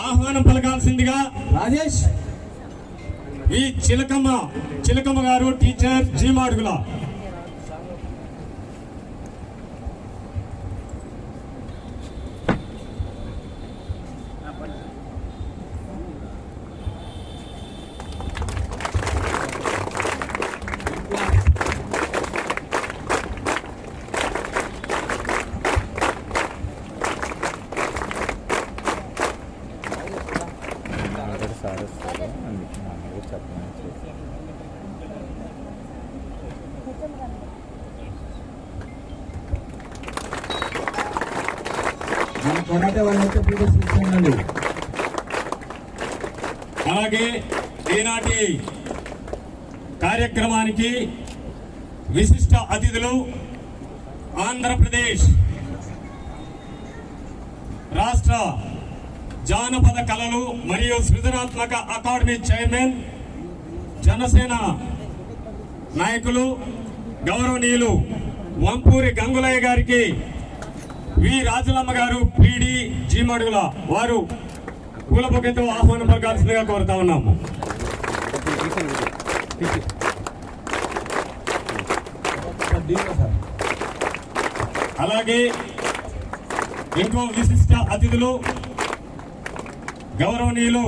ఆహ్వానం పలకాల్సిందిగా రాజేష్ వి చిలకమ్మ గారు, టీచర్, జీమాడుగుల. అలాగే ఈనాటి కార్యక్రమానికి విశిష్ట అతిథులు ఆంధ్రప్రదేశ్ రాష్ట్ర జానపద కళలు మరియు సృజనాత్మక అకాడమీ చైర్మన్, జనసేన నాయకులు గౌరవనీయులు వంపూరి గంగులయ్య గారికి, వి రాజలమ్మ గారు, పీడి, జీమడుగుల వారు పూల బొకేతో ఆహ్వానం పలకాల్సిందిగా కోరుతా ఉన్నాము. అలాగే ఇంకో విశిష్ట అతిథులు గౌరవనీయులు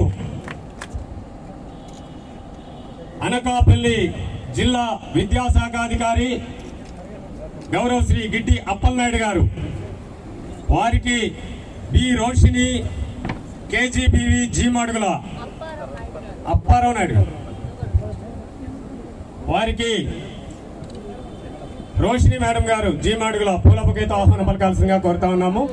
అనకాపల్లి జిల్లా విద్యాశాఖ అధికారి గౌరవ శ్రీ గిడ్డి అప్పలనాయుడు గారు, వారికి బి రోషిని, కేజీబీవి, జీమాడుగుల అప్పారావు నాయుడు గారు, వారికి రోషిని మేడం గారు, జీమాడుగుల పూల బొకేతో ఆహ్వానం పలకాల్సిందిగా కోరుతా ఉన్నాము.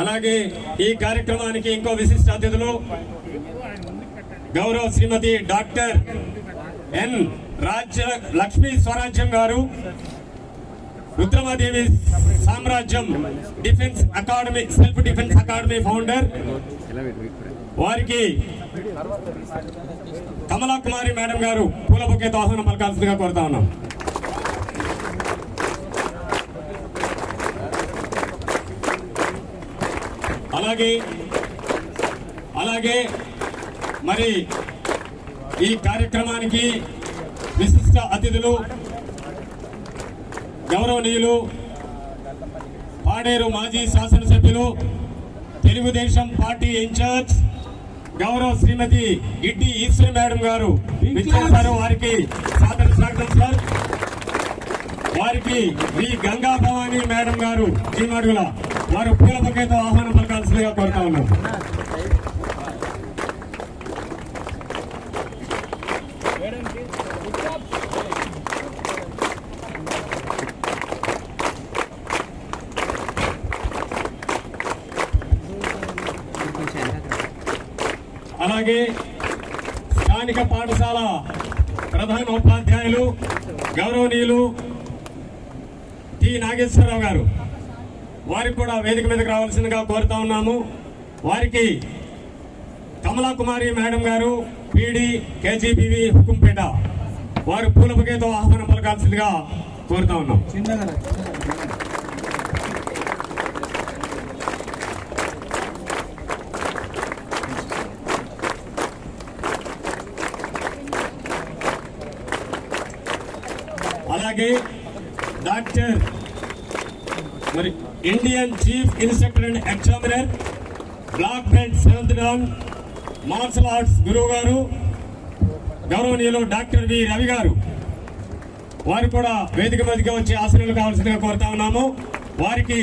అలాగే ఈ కార్యక్రమానికి ఇంకో విశిష్ట అతిథులు గౌరవ శ్రీమతి డాక్టర్ ఎన్ లక్ష్మీ స్వరాజ్యం గారు, రుద్రమాదేవి సామ్రాజ్యం defence academy, self defence academy founder, వారికి కమలా కుమారి మేడం గారు పూల బొకేతో ఆహ్వానం పలకాల్సిందిగా కోరుతా ఉన్నాం. అలాగే మరి ఈ కార్యక్రమానికి విశిష్ట అతిథులు గౌరవనీయులు పాడేరు మాజీ శాసనసభ్యులు, తెలుగుదేశం పార్టీ ఇన్ఛార్జ్ గౌరవ శ్రీమతి గిడ్డి ఈశ్వరి మేడం గారు విచ్చేశారు. వారికి సాదర స్వాగతం సార్. వారికి వి గంగా భవానీ మేడం గారు, జీమాడుగుల వారు పూల బొకేతో ఆహ్వానం పలకాల్సిందిగా కోరుతా ఉన్నారు. అలాగే స్థానిక పాఠశాల ప్రధాన ఉపాధ్యాయులు గౌరవనీయులు టి నాగేశ్వరరావు గారు, వారికి కూడా వేదిక మీదకి రావాల్సిందిగా కోరుతా ఉన్నాము. వారికి కమలా కుమారి మేడం గారు, పీడి, కేజీబీవి, హుకుంపేట, వారు పూల బొకేతో ఆహ్వానం పలకాల్సిందిగా కోరుతా ఉన్నాం. అలాగే డాక్టర్ మరి Indian chief instructor and examiner, black belt 7th dan martial arts గురువు గారు గౌరవనీయులు డాక్టర్ వి రవి గారు, వారు కూడా వేదిక మీదకి వచ్చి ఆశీర్వాదాలు కావాల్సిందిగా కోరుతా ఉన్నాము. వారికి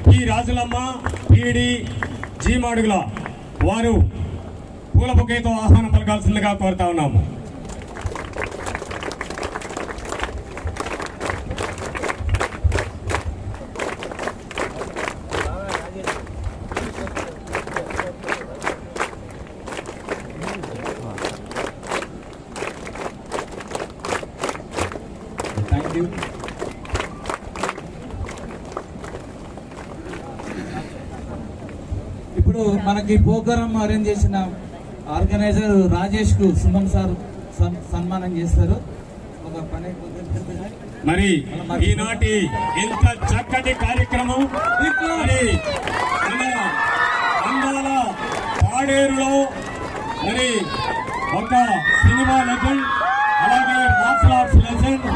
పి రాజులమ్మ, పీడి, జీమాడుగుల వారు పూల బొకేతో ఆహ్వానం పలకాల్సిందిగా కోరుతా ఉన్నాము. ఇప్పుడు మనకి ప్రోగ్రామ్ అరేంజ్ చేసిన ఆర్గనైజర్ రాజేష్ కు సుమన్ సార్ సన్మానం చేస్తారు. ఒక పని మరి ఈనాటి ఇంత చక్కటి కార్యక్రమం మరి అందాల పాడేరులో మరి ఒక సినిమా లెజెండ్, అలాగే మార్షల్ ఆర్ట్స్ లెజెండ్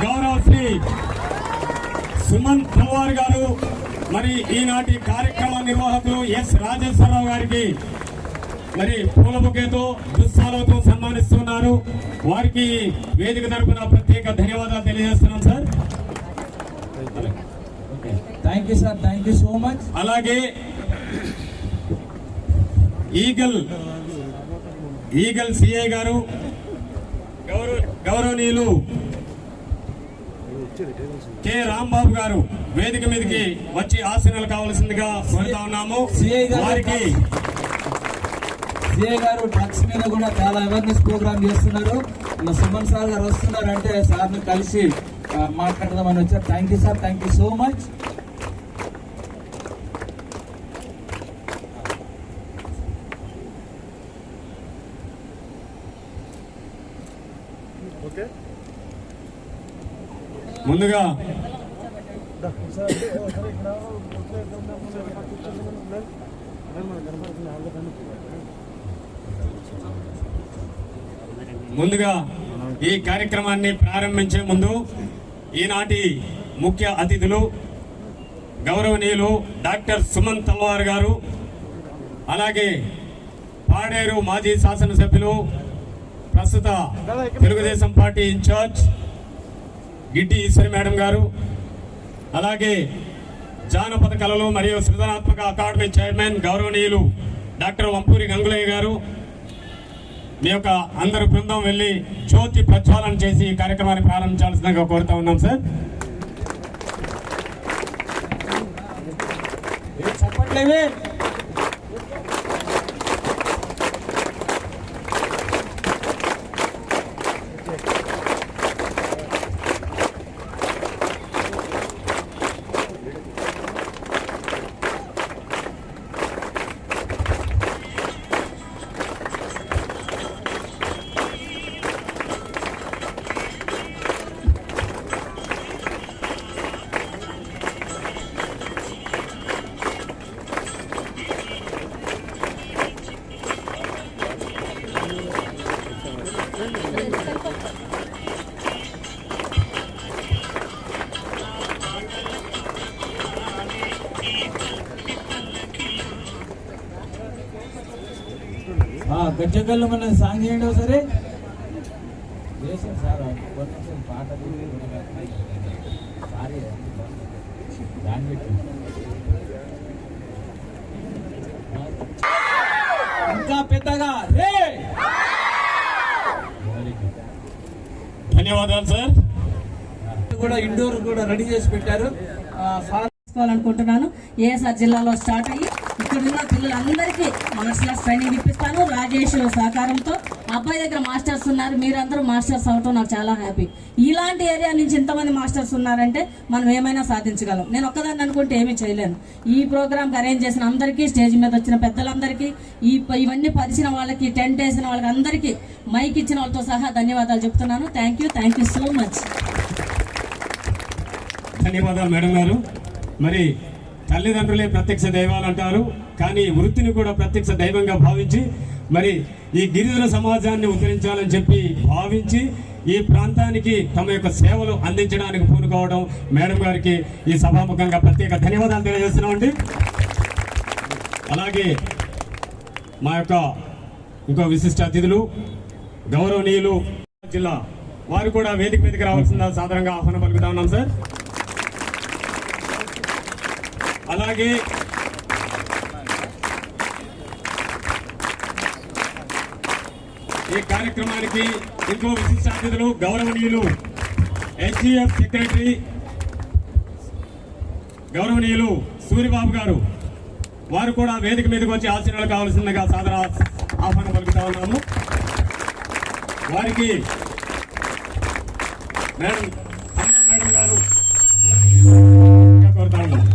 గౌరవ శ్రీ సుమన్ తల్వార్ గారు మరి ఈనాటి కార్యక్రమ నిర్వాహకులు ఎస్ రాజేశ్వరరావు గారికి మరి పూల బొకేతో దుస్సాలతో సన్మానిస్తున్నారు. వారికి వేదిక తరపున ప్రత్యేక ధన్యవాదాలు తెలియజేస్తున్నాం sir. Thank you sir, thank you so much. అలాగే ఈగల్ సిఐ గారు గౌరవనీయులు కె రాంబాబు గారు వేదిక మీదకి వచ్చి ఆశీర్వాదాలు కావాల్సిందిగా కోరుతా ఉన్నాము. వారికి సిఐ గారు డ్రగ్స్ మీద కూడా చాలా అవేర్నెస్ ప్రోగ్రామ్ చేస్తున్నారు. సుమన్ సార్ గారు వస్తున్నారంటే సార్ని కలిసి మాట్లాడదామని వచ్చారు. Thank you sir, thank you so much. ముందుగా ఈ కార్యక్రమాన్ని ప్రారంభించే ముందు ఈనాటి ముఖ్య అతిథులు గౌరవనీయులు డాక్టర్ సుమన్ తల్వార్ గారు, అలాగే పాడేరు మాజీ శాసనసభ్యులు ప్రస్తుత Telugu Desam party in charge Giddi Eswari madam గారు, అలాగే జానపద కళలు మరియు సృజనాత్మక అకాడమీ చైర్మన్ గౌరవనీయులు డాక్టర్ వంపూరి గంగులయ్య గారు, మీ యొక్క అందరు బృందం వెళ్ళి జ్యోతి ప్రజ్వాలన చేసి ఈ కార్యక్రమాన్ని ప్రారంభించాల్సిందిగా కోరుతా ఉన్నాం సార్. చెప్పట్లేవే గజ్జగల్లు మన సాంగ్ చేయండి ఒకసారి. సార్ పాట ఇంకా పెద్దగా ధన్యవాదాలు సార్. కూడా ఇండోర్ కూడా రెడీ చేసి పెట్టారు. అనుకుంటున్నాను. ఏఎస్ఆర్ జిల్లాలో స్టార్ట్ అయ్యి ఇక్కడ ఉన్న పిల్లలందరికీ మార్షల్ ఆర్ట్స్ ట్రైనింగ్ ఇప్పిస్తాను. రాజేష్ సహకారంతో అబ్బాయి దగ్గర మాస్టర్స్ ఉన్నారు. మీరందరూ మాస్టర్స్ అవటం నాకు చాలా హ్యాపీ. ఇలాంటి ఏరియా నుంచి ఇంతమంది మాస్టర్స్ ఉన్నారంటే మనం ఏమైనా సాధించగలం. నేను ఒక్కదాన్ని అనుకుంటే ఏమీ చేయలేను. ఈ ప్రోగ్రామ్కి అరేంజ్ చేసిన అందరికీ, స్టేజ్ మీద వచ్చిన పెద్దలందరికీ, ఇవన్నీ పరిచిన వాళ్ళకి, టెంట్ వేసిన వాళ్ళకి అందరికీ, మైక్ ఇచ్చిన వాళ్ళతో సహా ధన్యవాదాలు చెప్తున్నాను. Thank you so much. ధన్యవాదాలు మేడం గారు. మరి తల్లిదండ్రులే ప్రత్యక్ష దైవాలు అంటారు, కానీ వృత్తిని కూడా ప్రత్యక్ష దైవంగా భావించి మరి ఈ గిరిజన సమాజాన్ని ఉద్ధరించాలని చెప్పి భావించి ఈ ప్రాంతానికి తమ యొక్క సేవలు అందించడానికి పూనుకోవడం మేడం గారికి ఈ సభాముఖంగా ప్రత్యేక ధన్యవాదాలు తెలియజేస్తున్నామండి. అలాగే మా యొక్క ఇంకో విశిష్ట అతిథులు గౌరవనీయులు జిల్లా వారు కూడా వేదిక మీదకి రావాల్సిందా సాధారణంగా ఆహ్వానం పలుకుతా ఉన్నాం సార్. అలాగే ఈ కార్యక్రమానికి ఇంకో విశిష్ట అతిథులు గౌరవనీయులు HGF సెక్రటరీ గౌరవనీయులు సూరిబాబు గారు, వారు కూడా వేదిక మీదకి వచ్చి ఆశీర్వాదాలు కావాల్సిందిగా సాదర ఆహ్వానం పలుకుతా ఉన్నాము. వారికి మేడం గారు కోరుతా ఉన్నాము.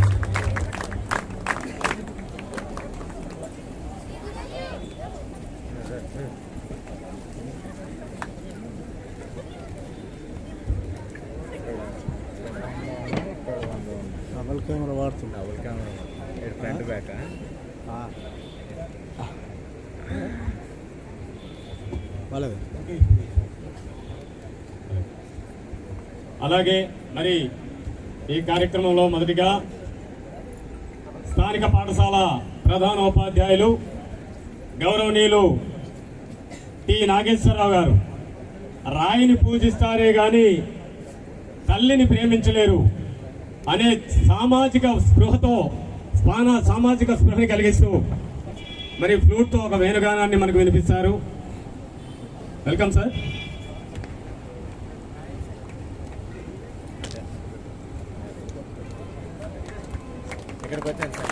డబుల్ కెమెరా వాడుతుంది. డబుల్ కెమెరా ఫ్రంట్ బ్యాక్ వాళ్ళది. అలాగే మరి ఈ కార్యక్రమంలో మొదటిగా స్థానిక పాఠశాల ప్రధానోపాధ్యాయులు గౌరవనీయులు టి నాగేశ్వరరావు గారు రాయిని పూజిస్తారే గాని తల్లిని ప్రేమించలేరు అనే సామాజిక స్పృహని కలిగిస్తూ మరి ఫ్లూట్తో ఒక వేణుగానాన్ని మనకు వినిపిస్తారు. Welcome sir. ఇక్కడికి వచ్చాను సార్.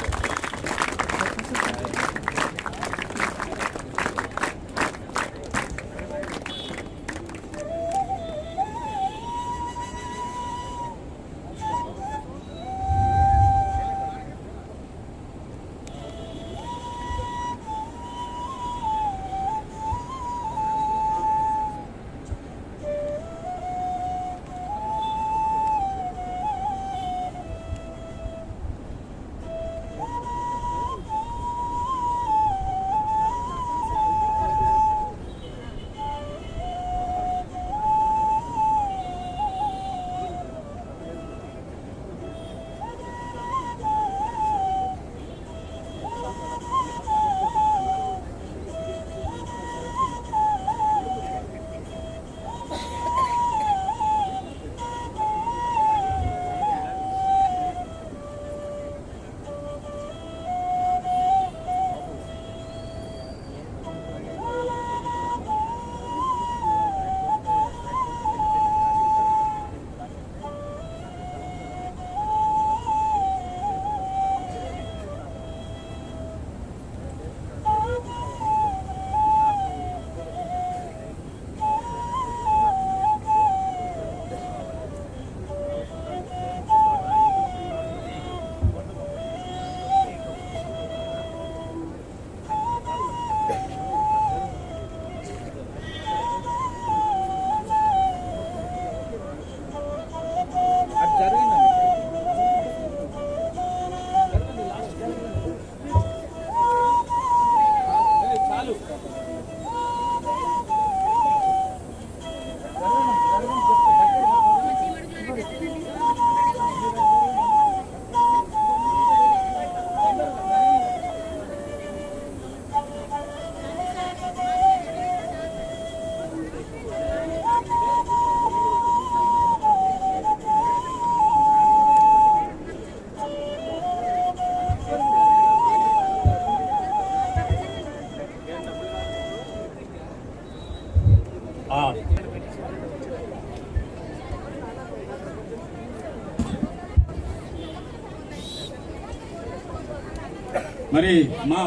మరి మా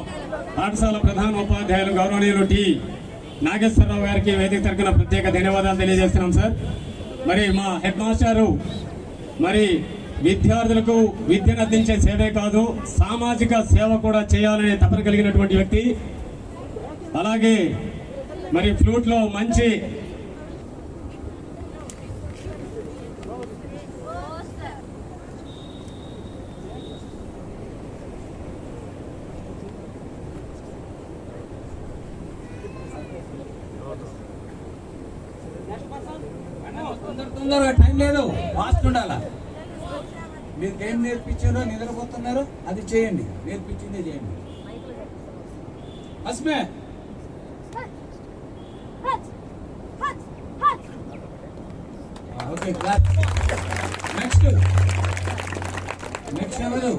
పాఠశాల ప్రధానోపాధ్యాయులు గౌరవనీయులు టి నాగేశ్వరరావు గారికి వేదిక తరపున ప్రత్యేక ధన్యవాదాలు తెలియజేస్తున్నాం సార్. మరి మా హెడ్ మాస్టారు మరి విద్యార్థులకు విద్యను అందించే సేవే కాదు సామాజిక సేవ కూడా చేయాలనే తపన కలిగినటువంటి వ్యక్తి. అలాగే మరి ఫ్లూట్లో మంచి తొందరగా టైం లేదు, ఫాస్ట్ ఉండాలా. మీరు ఏం నేర్పించారో నిద్రపోతున్నారు అది చేయండి, నేర్పించిందే చేయండి. అస్మే ఓకే క్లాస్. నెక్స్ట్ ఎవరు?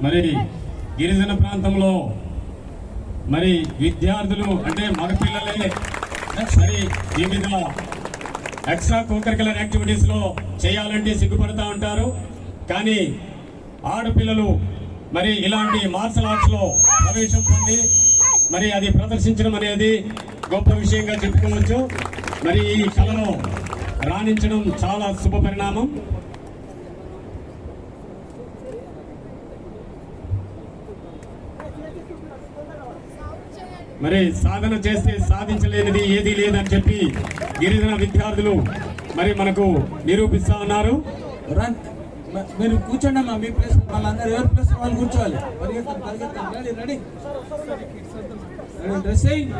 మరి గిరిజన ప్రాంతంలో మరి విద్యార్థులు అంటే మగపిల్లలే మరి వివిధ ఎక్స్ట్రా కోకరికులర్ యాక్టివిటీస్ లో చేయాలంటే సిగ్గుపడుతూ ఉంటారు. కానీ ఆడపిల్లలు మరి ఇలాంటి మార్షల్ ఆర్ట్స్ లో ప్రవేశం పొంది మరి అది ప్రదర్శించడం అనేది గొప్ప విషయంగా చెప్పుకోవచ్చు. మరి ఈ కళలో రాణించడం చాలా శుభ పరిణామం. మరి సాధన చేస్తే సాధించలేనిది ఏదీ లేదని చెప్పి గిరిజన విద్యార్థులు మరి మనకు నిరూపిస్తా ఉన్నారు. రన్ మీరు కూర్చోండి అమ్మా, మీ ప్లేస్ వాళ్ళందరూ ఎవరి ప్లేస్ వాళ్ళు కూర్చోవాలి. పరిగెత్తండి, రెడీ డ్రెస్సింగ్.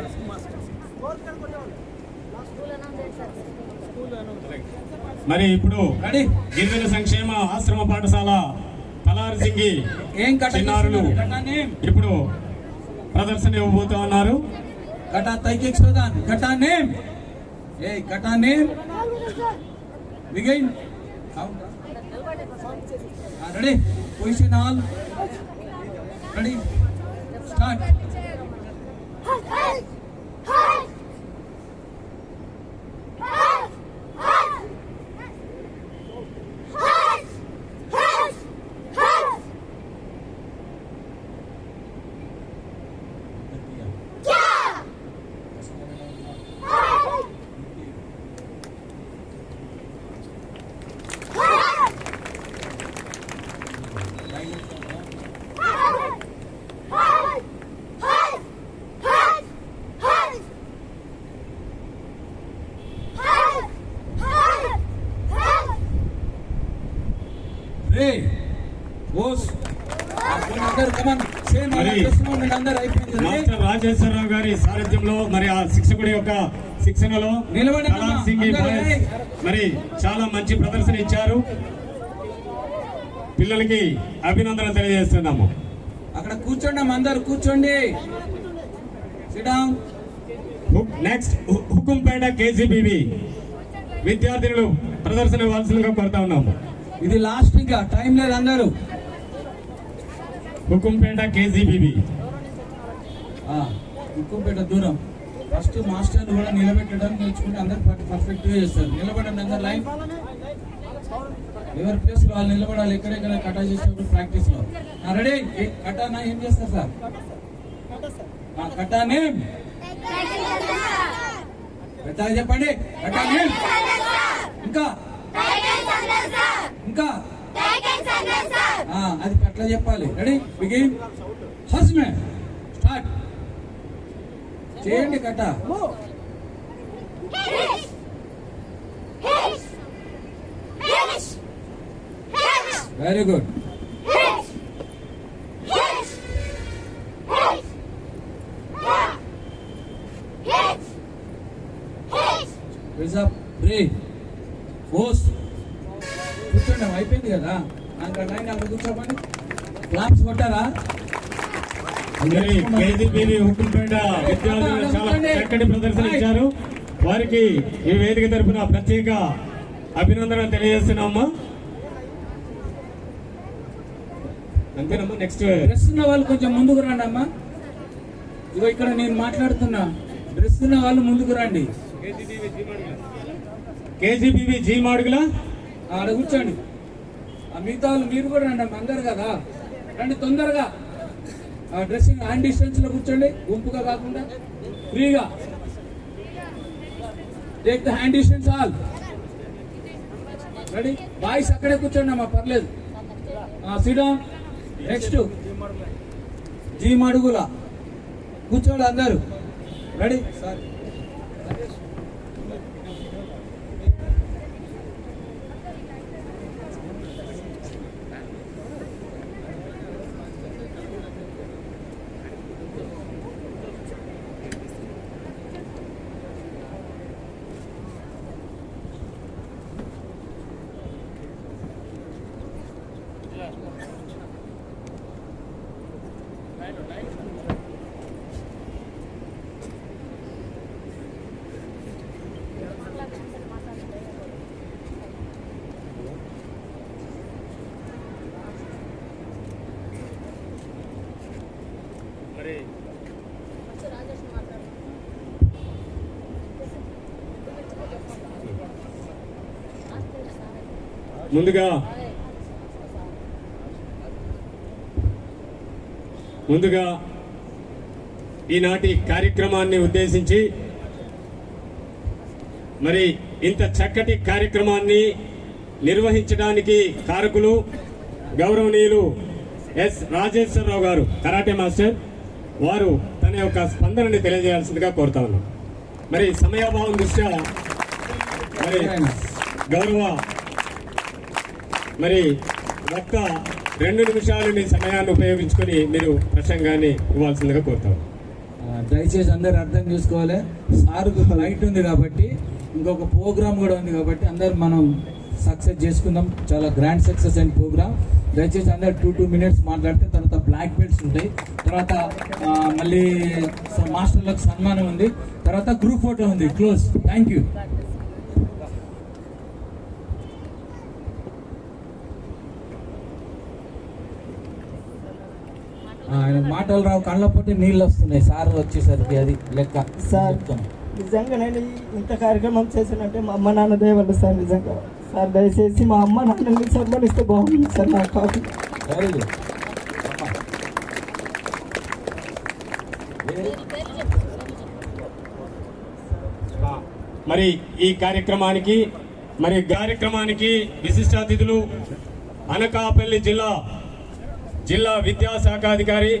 మరి ఇప్పుడు రెడీ గిరిజన సంక్షేమ ఆశ్రమ పాఠశాల తలారిసింగి ఏం చిన్నారులు ఇప్పుడు ప్రదర్శన ఇవ్వబోతా ఉన్నారు. Kata Taikyoku Shodan kata name ఏ kata name begin count ready position all ready start. Master Rajeswara Rao గారి సారథ్యంలో మరి ఆ శిక్షకుడి యొక్క శిక్షణలో తలారిసింగి బాయ్స్ మరి చాలా మంచి ప్రదర్శన ఇచ్చారు. పిల్లలకి అభినందనలు తెలియజేస్తున్నాము. అక్కడ కూర్చోండి అందరు కూర్చోండి. నెక్స్ట్ హుకుంపేట కేజీబీవి విద్యార్థులు ప్రదర్శన ఇవ్వాల్సిందిగా కోరుతా ఉన్నాము. ఇది లాస్ట్, ఇంకా టైం లేదు. అందరూ హుకుంపేట కేజీబీవి హుకుంపేట దూరం. ఫస్ట్ మాస్టర్ కూడా నిలబెట్టడం నేర్చుకుంటే అందరు పర్ఫెక్ట్ గా చేస్తారు. నిలబడండి అందరు లైన్, ఎవరి ప్లేస్ లో వాళ్ళు నిలబడాలి. ఎక్కడెక్కడ కటా చేసేటప్పుడు ప్రాక్టీస్ లో. రెడీ కటానా ఏం చేస్తారు సార్? కటా నేమ్ పెద్దగా చెప్పండి. కటా నేమ్ ఇంకా ఇంకా అది ఎట్లా చెప్పాలి? రెడీ బిగిన్ హస్మే స్టార్ట్ చేయండి. కట్ట వెరీ గుడ్. బ్రేక్ పోస్ట్ కూర్చోండి. అయిపోయింది కదా, అక్కడ లైన్ అక్కడ కూర్చోపండి. క్లాప్స్ కొట్టారా? కేజీబీవి హుకుంపేట విద్యార్థులు చాలా చక్కటి ప్రదర్శన ఇచ్చారు. వారికి ఈ వేదిక తరపున ప్రత్యేక అభినందనలు తెలియజేస్తున్నామా. అంతేనమ్మా. నెక్స్ట్ డ్రెస్ ఉన్న వాళ్ళు కొంచెం ముందుకు రండి అమ్మా. ఇగో ఇక్కడ నేను మాట్లాడుతున్నా. డ్రెస్ ఉన్న వాళ్ళు ముందుకు రండి. కేజీబీవి జీ మాడుగుల ఆడ కూర్చోండి. మిగతా వాళ్ళు మీరు కూడా రండి అమ్మ. అందరు కదా రండి తొందరగా. డ్రెస్సింగ్ హ్యాండ్ డిస్టెన్స్ లో కూర్చోండి, గుంపుగా కాకుండా ఫ్రీగా. Take the hand distance all. Ready boys అక్కడే కూర్చోండి అమ్మా, పర్లేదు. సిడౌన్. నెక్స్ట్ జీ మడుగుల కూర్చోండి అందరు. Ready sir. ముందుగా ఈనాటి కార్యక్రమాన్ని ఉద్దేశించి మరి ఇంత చక్కటి కార్యక్రమాన్ని నిర్వహించడానికి కారకులు గౌరవనీయులు ఎస్ రాజేశ్వరరావు గారు, కరాటే మాస్టర్. వారు తన యొక్క స్పందనని తెలియజేయాల్సిందిగా కోరుతా ఉన్నాం. మరి సమయాభావం దృష్ట్యా మరి గౌరవ మరి ఒక్క 2 నిమిషాలు మీ సమయాన్ని ఉపయోగించుకొని మీరు ప్రసంగాన్ని ఇవ్వాల్సిందిగా కోరుతాం. దయచేసి అందరు అర్థం చేసుకోవాలి. సార్కు ఫ్లైట్ ఉంది కాబట్టి, ఇంకొక ప్రోగ్రామ్ కూడా ఉంది కాబట్టి అందరు మనం సక్సెస్ చేసుకుందాం. చాలా గ్రాండ్ సక్సెస్ అయిన ప్రోగ్రామ్. దయచేసి అందరు 2 minutes మాట్లాడితే తర్వాత బ్లాక్ బెల్ట్స్ ఉంటాయి, తర్వాత మళ్ళీ మాస్టర్లకు సన్మానం ఉంది, తర్వాత గ్రూప్ ఫోటో ఉంది. క్లోజ్. Thank you. ఆయన మాటలు రావు, కళ్ళ పొట్టి నీళ్ళు వస్తున్నాయి సార్ వచ్చేసరికి, అది లెక్క. సార్ నిజంగా నేను ఇంత కార్యక్రమం చేశానంటే మా అమ్మ నాన్న దేవల్ల సార్. నిజంగా సార్ దయచేసి మా అమ్మ నాన్నని సన్మానిస్తే బాగుంది సార్. నా కాపీ వెరీ గుడ్. మరి ఈ కార్యక్రమానికి విశిష్ట అతిథులు అనకాపల్లి జిల్లా విద్యాశాఖాధికారి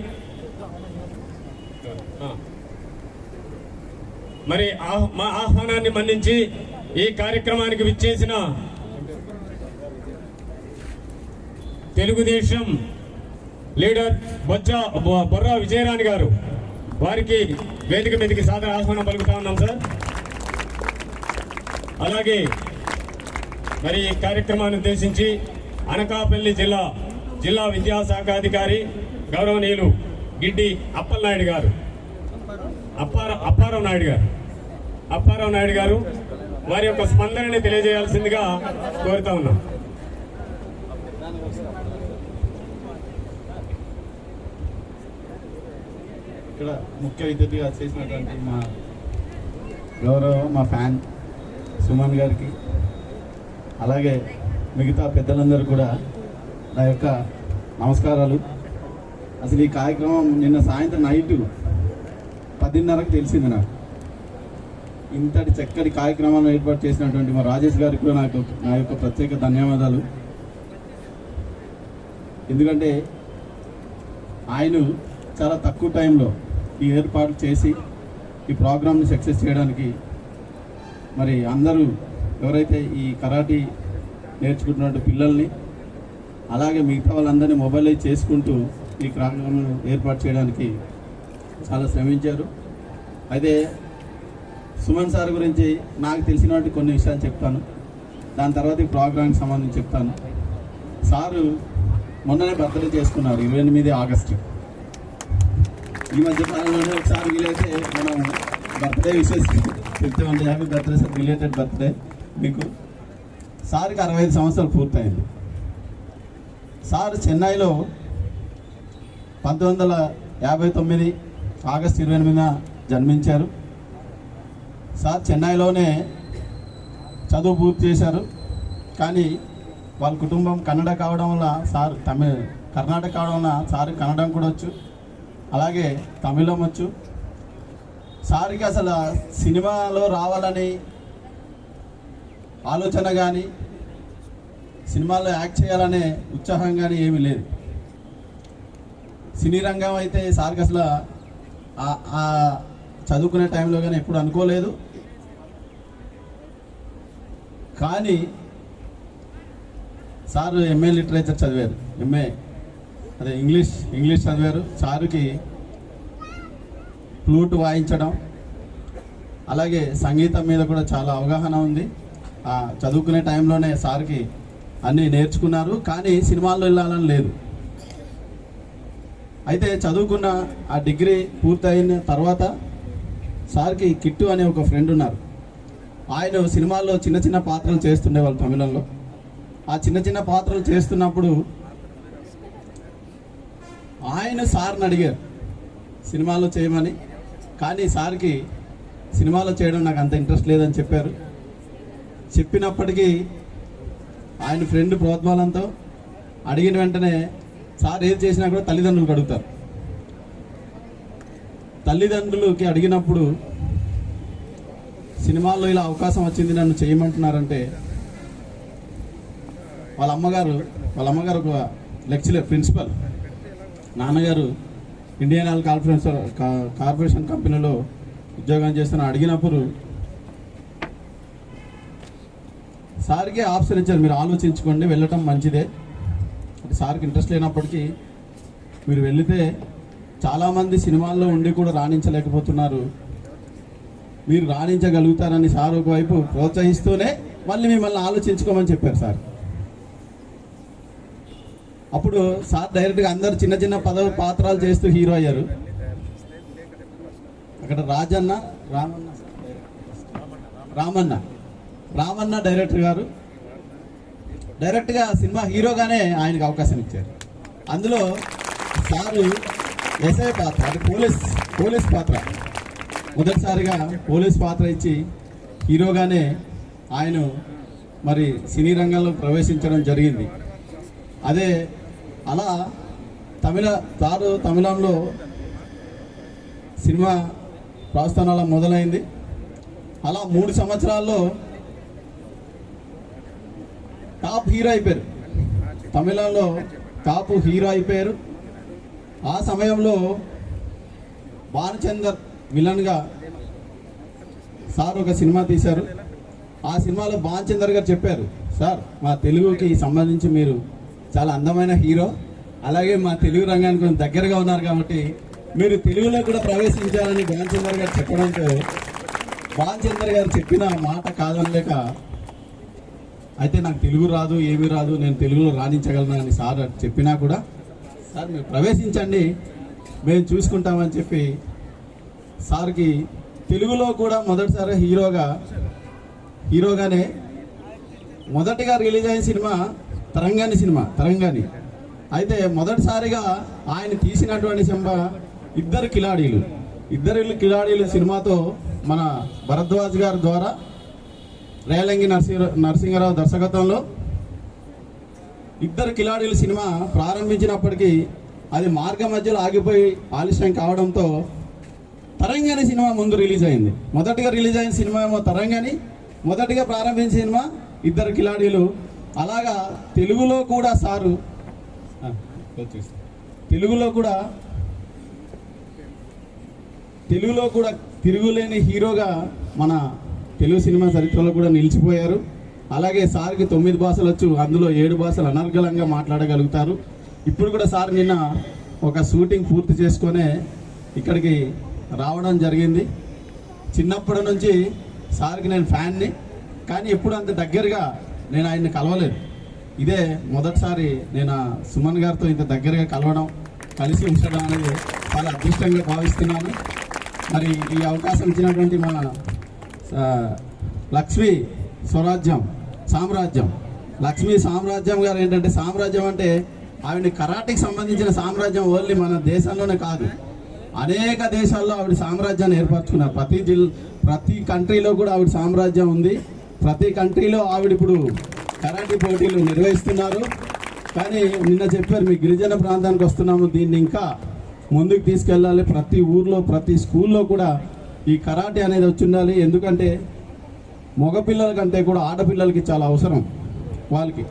మరి మా ఆహ్వానాన్ని మన్నించి ఈ కార్యక్రమానికి విచ్చేసిన తెలుగుదేశం లీడర్ బొర్రా విజయరాణి గారు, వారికి వేదిక మీదకి సాదర ఆహ్వానం పలుకుతా ఉన్నాం సార్. అలాగే మరి ఈ కార్యక్రమాన్ని ఉద్దేశించి అనకాపల్లి జిల్లా విద్యాశాఖాధికారి గౌరవనీయులు గిడ్డి అప్పారావు నాయుడు గారు వారి యొక్క స్పందనని తెలియజేయాల్సిందిగా కోరుతా ఉన్నాం. ఇక్కడ ముఖ్య అతిథిగా చేసినటువంటి మా ఫ్యాన్ సుమన్ గారికి, అలాగే మిగతా పెద్దలందరూ కూడా నా యొక్క నమస్కారాలు. అసలు ఈ కార్యక్రమం నిన్న సాయంత్రం నైట్ 10:30కి తెలిసింది నాకు. ఇంతటి చక్కటి కార్యక్రమాలను ఏర్పాటు చేసినటువంటి మా రాజేష్ గారికి కూడా నా యొక్క ప్రత్యేక ధన్యవాదాలు. ఎందుకంటే ఆయన చాలా తక్కువ టైంలో ఈ ఏర్పాటు చేసి ఈ ప్రోగ్రామ్ని సక్సెస్ చేయడానికి మరి అందరూ ఎవరైతే ఈ కరాటీ నేర్చుకుంటున్న పిల్లల్ని, అలాగే మిగతా వాళ్ళందరినీ మొబైలైజ్ చేసుకుంటూ ఈ కార్యక్రమం ఏర్పాటు చేయడానికి చాలా శ్రమించారు. అయితే సుమన్ సార్ గురించి నాకు తెలిసినటువంటి కొన్ని విషయాలు చెప్తాను, దాని తర్వాత ఈ ప్రోగ్రాంకి సంబంధించి చెప్తాను. సారు మొన్ననే బర్త్డే చేసుకున్నారు, 28 ఆగస్టు. ఈ మధ్య కాలంలోనే ఒకసారి వీలైతే మనం బర్త్డే విషెస్ చెప్తామంటే happy birthday sir, related birthday మీకు. సార్కి 65 సంవత్సరాలు పూర్తయింది. సార్ చెన్నైలో 1959 ఆగస్టు 28న జన్మించారు. సార్ చెన్నైలోనే చదువు పూర్తి చేశారు. కానీ వాళ్ళ కుటుంబం కన్నడ కావడం వల్ల సార్ కర్ణాటక కావడం వల్ల సార్ కన్నడం కూడా వచ్చు, అలాగే తమిళం వచ్చు. సార్కి అసలు సినిమాలో రావాలని ఆలోచన కానీ సినిమాల్లో యాక్ట్ చేయాలనే ఉత్సాహం కానీ ఏమీ లేదు. సినీ రంగం అయితే సార్కి అసలు చదువుకునే టైంలో కానీ ఎప్పుడు అనుకోలేదు. కానీ సార్ ఎంఏ లిటరేచర్ చదివారు, అదే ఇంగ్లీష్ చదివారు. సార్కి ఫ్లూట్ వాయించడం, అలాగే సంగీతం మీద కూడా చాలా అవగాహన ఉంది. చదువుకునే టైంలోనే సార్కి అన్నీ నేర్చుకున్నారు. కానీ సినిమాల్లో వెళ్ళాలని లేదు. అయితే చదువుకున్న ఆ డిగ్రీ పూర్తయిన తర్వాత సార్కి కిట్టు అనే ఒక ఫ్రెండ్ ఉన్నారు. ఆయన సినిమాల్లో చిన్న చిన్న పాత్రలు చేస్తుండేవాళ్ళు తమిళంలో. ఆ చిన్న చిన్న పాత్రలు చేస్తున్నప్పుడు ఆయన సార్ని అడిగారు సినిమాలో చేయమని. కానీ సార్కి సినిమాలో చేయడం నాకు అంత ఇంట్రెస్ట్ లేదని చెప్పారు. చెప్పినప్పటికీ ఆయన ఫ్రెండ్ ప్రోద్బలంతో అడిగిన వెంటనే సార్ ఏది చేసినా కూడా తల్లిదండ్రులకు అడుగుతారు. తల్లిదండ్రులకి అడిగినప్పుడు సినిమాల్లో ఇలా అవకాశం వచ్చింది, నన్ను చేయమంటున్నారంటే వాళ్ళ అమ్మగారు ఒక లెక్చరర్, ప్రిన్సిపల్. నాన్నగారు ఇండియన్ ఆయిల్ కార్పొరేషన్ కంపెనీలో ఉద్యోగం చేస్తున్న అడిగినప్పుడు సార్కే ఆప్షన్ ఇచ్చారు, మీరు ఆలోచించుకోండి, వెళ్ళటం మంచిదే. సార్కి ఇంట్రెస్ట్ లేనప్పటికీ మీరు వెళితే చాలామంది సినిమాల్లో ఉండి కూడా రాణించలేకపోతున్నారు, మీరు రాణించగలుగుతారని సార్ ఒకవైపు ప్రోత్సహిస్తూనే మళ్ళీ మిమ్మల్ని ఆలోచించుకోమని చెప్పారు సార్. అప్పుడు సార్ డైరెక్ట్గా అందరు చిన్న చిన్న పాత్రలు చేస్తూ హీరో అయ్యారు. అక్కడ రామన్న డైరెక్టర్ గారు డైరెక్ట్గా సినిమా హీరోగానే ఆయనకు అవకాశం ఇచ్చారు. అందులో సారు ఎస్ఐ పాత్ర, అంటే పోలీస్ పాత్ర, మొదటిసారిగా పోలీస్ పాత్ర ఇచ్చి హీరోగానే ఆయన మరి సినీ రంగంలో ప్రవేశించడం జరిగింది. అదే అలా తమిళంలో సినిమా ప్రస్థానాల మొదలైంది. అలా 3 సంవత్సరాల్లో టాప్ హీరో అయిపోయారు, తమిళంలో టాప్ హీరో అయిపోయారు. ఆ సమయంలో భానుచందర్ విలన్గా సార్ ఒక సినిమా తీశారు. ఆ సినిమాలో భానుచందర్ గారు చెప్పారు, సార్ మా తెలుగుకి సంబంధించి మీరు చాలా అందమైన హీరో, అలాగే మా తెలుగు రంగానికి కొంచెం దగ్గరగా ఉన్నారు కాబట్టి మీరు తెలుగులో కూడా ప్రవేశించాలని భానుచందర్ గారు చెప్పడంతో భానుచందర్ గారు చెప్పిన మాట కాదనలేక, అయితే నాకు తెలుగు రాదు, ఏమీ రాదు, నేను తెలుగులో రాణించగలను అని సార్ చెప్పినా కూడా, సార్ మీరు ప్రవేశించండి, మేము చూసుకుంటామని చెప్పి సార్కి తెలుగులో కూడా మొదటిసారి హీరోగానే మొదటిగా రిలీజ్ అయిన సినిమా తరంగాని. అయితే మొదటిసారిగా ఆయన తీసినటువంటి సినిమా ఇద్దరు కిలాడీలు సినిమాతో మన భరద్వాజ్ గారి ద్వారా రేలంగి నరసింహారావు దర్శకత్వంలో ఇద్దరు కిలాడీలు సినిమా ప్రారంభించినప్పటికీ అది మార్గ మధ్యలో ఆగిపోయి ఆలస్యం కావడంతో తరంగాని సినిమా ముందు రిలీజ్ అయింది. మొదటిగా రిలీజ్ అయిన సినిమా ఏమో తరంగాని, మొదటిగా ప్రారంభించిన సినిమా ఇద్దరు కిలాడీలు. అలాగా తెలుగులో కూడా సారు తెలుగులో కూడా తిరుగులేని హీరోగా మన తెలుగు సినిమా చరిత్రలో కూడా నిలిచిపోయారు. అలాగే సార్కి 9 భాషలు వచ్చు, అందులో 7 భాషలు అనర్గళంగా మాట్లాడగలుగుతారు. ఇప్పుడు కూడా సార్ నిన్న ఒక షూటింగ్ పూర్తి చేసుకొనే ఇక్కడికి రావడం జరిగింది. చిన్నప్పటి నుంచి సార్కి నేను ఫ్యాన్ని, కానీ ఎప్పుడు అంత దగ్గరగా నేను ఆయన్ని కలవలేదు. ఇదే మొదటిసారి నేను సుమన్ గారితో ఇంత దగ్గరగా కలిసి ఉంచడం అనేది చాలా అదృష్టంగా భావిస్తున్నాను. మరి ఈ అవకాశం ఇచ్చినటువంటి మన లక్ష్మీ సామ్రాజ్యం గారు ఏంటంటే, సామ్రాజ్యం అంటే ఆవిడ కరాటీకి సంబంధించిన సామ్రాజ్యం ఓన్లీ మన దేశంలోనే కాదు, అనేక దేశాల్లో ఆవిడ సామ్రాజ్యాన్ని ఏర్పరచుకున్నారు. ప్రతి కంట్రీలో కూడా ఆవిడ సామ్రాజ్యం ఉంది. ప్రతి కంట్రీలో ఆవిడ ఇప్పుడు కరాటీ పోటీలు నిర్వహిస్తున్నారు. కానీ నిన్న చెప్పారు, మీ గిరిజన ప్రాంతానికి వస్తున్నాము, దీన్ని ఇంకా ముందుకు తీసుకెళ్ళాలి, ప్రతి ఊర్లో ప్రతి స్కూల్లో కూడా ఈ కరాటే అనేది వచ్చి ఉండాలి. ఎందుకంటే మగపిల్లల కంటే కూడా ఆడపిల్లలకి చాలా అవసరం, వాళ్ళకి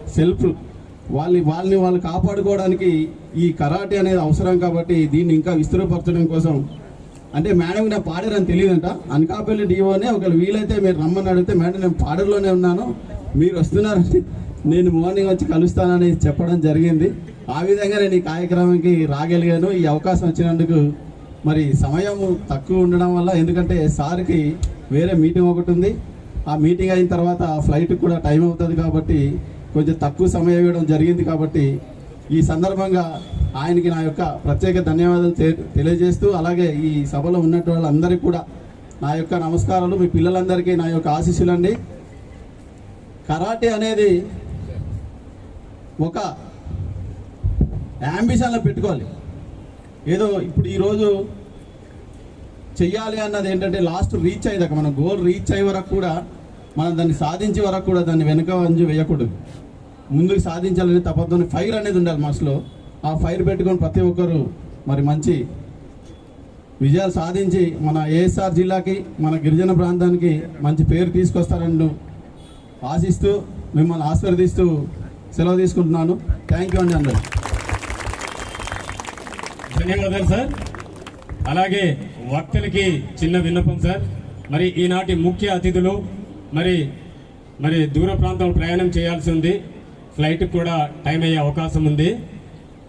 వాళ్ళని కాపాడుకోవడానికి ఈ కరాటే అనేది అవసరం. కాబట్టి దీన్ని ఇంకా విస్తృతపరచడం కోసం, అంటే మేడం నేను పాడేరని తెలియదంట, అనకాపల్లి డిఓనే ఒకవేళ వీలైతే మీరు రమ్మని అడిగితే, మేడం నేను పాడేరులోనే ఉన్నాను, మీరు వస్తున్నారంటే నేను మార్నింగ్ వచ్చి కలుస్తానని చెప్పడం జరిగింది. ఆ విధంగా నేను ఈ కార్యక్రమానికి రాగలిగాను. ఈ అవకాశం వచ్చినందుకు మరి సమయం తక్కువ ఉండడం వల్ల, ఎందుకంటే సార్కి వేరే మీటింగ్ ఒకటి ఉంది, ఆ మీటింగ్ అయిన తర్వాత ఫ్లైట్ కూడా టైం అవుతుంది కాబట్టి కొంచెం తక్కువ సమయం ఇవ్వడం జరిగింది. కాబట్టి ఈ సందర్భంగా ఆయనకి నా యొక్క ప్రత్యేక ధన్యవాదాలు తెలియజేస్తూ, అలాగే ఈ సభలో ఉన్నటువంటి వాళ్ళందరికీ కూడా నా యొక్క నమస్కారాలు. మీ పిల్లలందరికీ నా యొక్క ఆశీస్సులండి. కరాటే అనేది ఒక యాంబిషన్లో పెట్టుకోవాలి. ఏదో ఇప్పుడు ఈరోజు చెయ్యాలి అన్నది ఏంటంటే లాస్ట్ రీచ్ అయ్యేదాకా, మన గోల్ రీచ్ అయ్యే వరకు కూడా మనం దాన్ని సాధించే వరకు కూడా దాన్ని వెనుక వంజు వేయకూడదు, ముందుకు సాధించాలని తపతో ఫైర్ అనేది ఉండాలి మనసులో. ఆ ఫైర్ పెట్టుకొని ప్రతి ఒక్కరు మరి మంచి విజయాలు సాధించి మన ఏఎస్ఆర్ జిల్లాకి, మన గిరిజన ప్రాంతానికి మంచి పేరు తీసుకొస్తారని ఆశిస్తూ మిమ్మల్ని ఆశీర్వదిస్తూ సెలవు తీసుకుంటున్నాను. థ్యాంక్ యూ అండి అందరూ. ధన్యవాదాలు సార్. అలాగే వక్తలకి చిన్న విన్నపం సార్, మరి ఈనాటి ముఖ్య అతిథులు మరి దూర ప్రాంతం ప్రయాణం చేయాల్సి ఉంది, ఫ్లైట్ కూడా టైం అయ్యే అవకాశం ఉంది.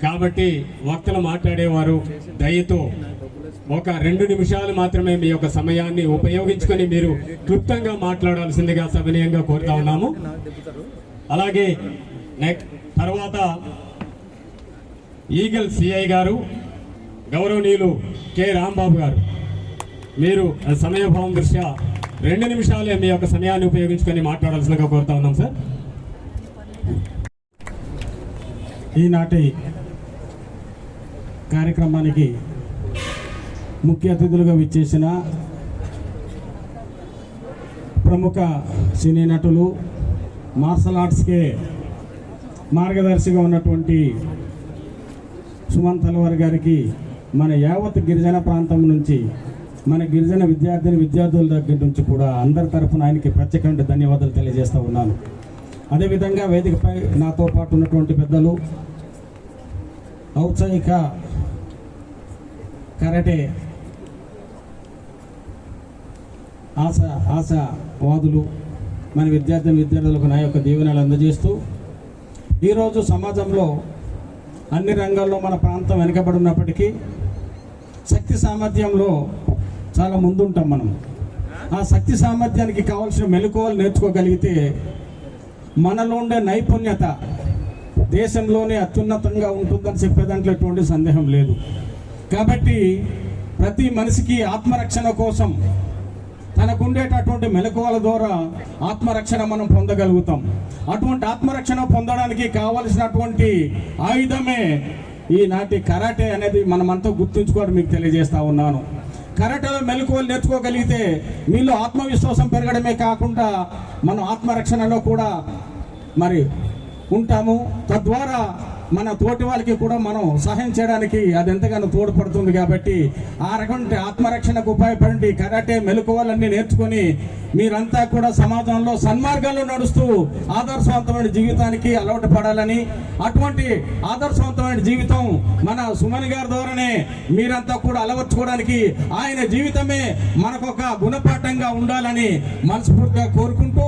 కాబట్టి వక్తలు మాట్లాడేవారు దయతో ఒక 2 నిమిషాలు మాత్రమే మీ యొక్క సమయాన్ని ఉపయోగించుకొని మీరు క్లుప్తంగా మాట్లాడాల్సిందిగా సవినయంగా కోరుతా ఉన్నాము. అలాగే తర్వాత ఈగల్ సిఐ గారు, గౌరవనీయులు కె రాంబాబు గారు, మీరు సమయభావం దృష్ట్యా 2 నిమిషాలే మీ యొక్క సమయాన్ని ఉపయోగించుకొని మాట్లాడాల్సిందిగా కోరుతా ఉన్నాం సార్. ఈనాటి కార్యక్రమానికి ముఖ్య అతిథులుగా విచ్చేసిన ప్రముఖ సినీ నటులు, మార్షల్ ఆర్ట్స్కే మార్గదర్శిగా ఉన్నటువంటి సుమన్ తలవార్ గారికి మన యావత్ గిరిజన ప్రాంతం నుంచి, మన గిరిజన విద్యార్థుల దగ్గర నుంచి కూడా అందరి తరఫున ఆయనకి ప్రత్యేకమైన ధన్యవాదాలు తెలియజేస్తూ ఉన్నాను. అదేవిధంగా వేదికపై నాతో పాటు ఉన్నటువంటి పెద్దలు, ఔత్సాహిక కరాటే ఆశావాదులు, మన విద్యార్థులకు నా యొక్క దీవెనలు అందజేస్తూ, ఈరోజు సమాజంలో అన్ని రంగాల్లో మన ప్రాంతం వెనుకబడి ఉన్నప్పటికీ శక్తి సామర్థ్యంలో చాలా ముందుంటాం మనం. ఆ శక్తి సామర్థ్యానికి కావాల్సిన మెలకువలు నేర్చుకోగలిగితే మనలో ఉండే నైపుణ్యత దేశంలోనే అత్యున్నతంగా ఉంటుందని చెప్పే దాంట్లో ఎటువంటి సందేహం లేదు. కాబట్టి ప్రతి మనిషికి ఆత్మరక్షణ కోసం తనకుండేటటువంటి మెలకువల ద్వారా ఆత్మరక్షణ మనం పొందగలుగుతాం. అటువంటి ఆత్మరక్షణ పొందడానికి కావలసినటువంటి ఆయుధమే ఈనాటి కరాటే అనేది మనమంతా గుర్తుంచుకోవడం మీకు తెలియజేస్తా ఉన్నాను. కరాటేలో మెలకువలు నేర్చుకోగలిగితే మీలో ఆత్మవిశ్వాసం పెరగడమే కాకుండా మనం ఆత్మరక్షణలో కూడా మరి ఉంటాము. తద్వారా మన తోటి వాళ్ళకి కూడా మనం సహాయం చేయడానికి అది ఎంతగానో తోడ్పడుతుంది. కాబట్టి ఆ రకమైన ఆత్మరక్షణకు ఉపయోగపడి కరాటే మెలకువలన్నీ నేర్చుకొని మీరంతా కూడా సమాజంలో సన్మార్గాల్లో నడుస్తూ ఆదర్శవంతమైన జీవితానికి అలవాటు పడాలని, అటువంటి ఆదర్శవంతమైన జీవితం మన సుమన్ గారి ద్వారానే మీరంతా కూడా అలవర్చుకోవడానికి ఆయన జీవితమే మనకొక గుణపాఠంగా ఉండాలని మనస్ఫూర్తిగా కోరుకుంటూ,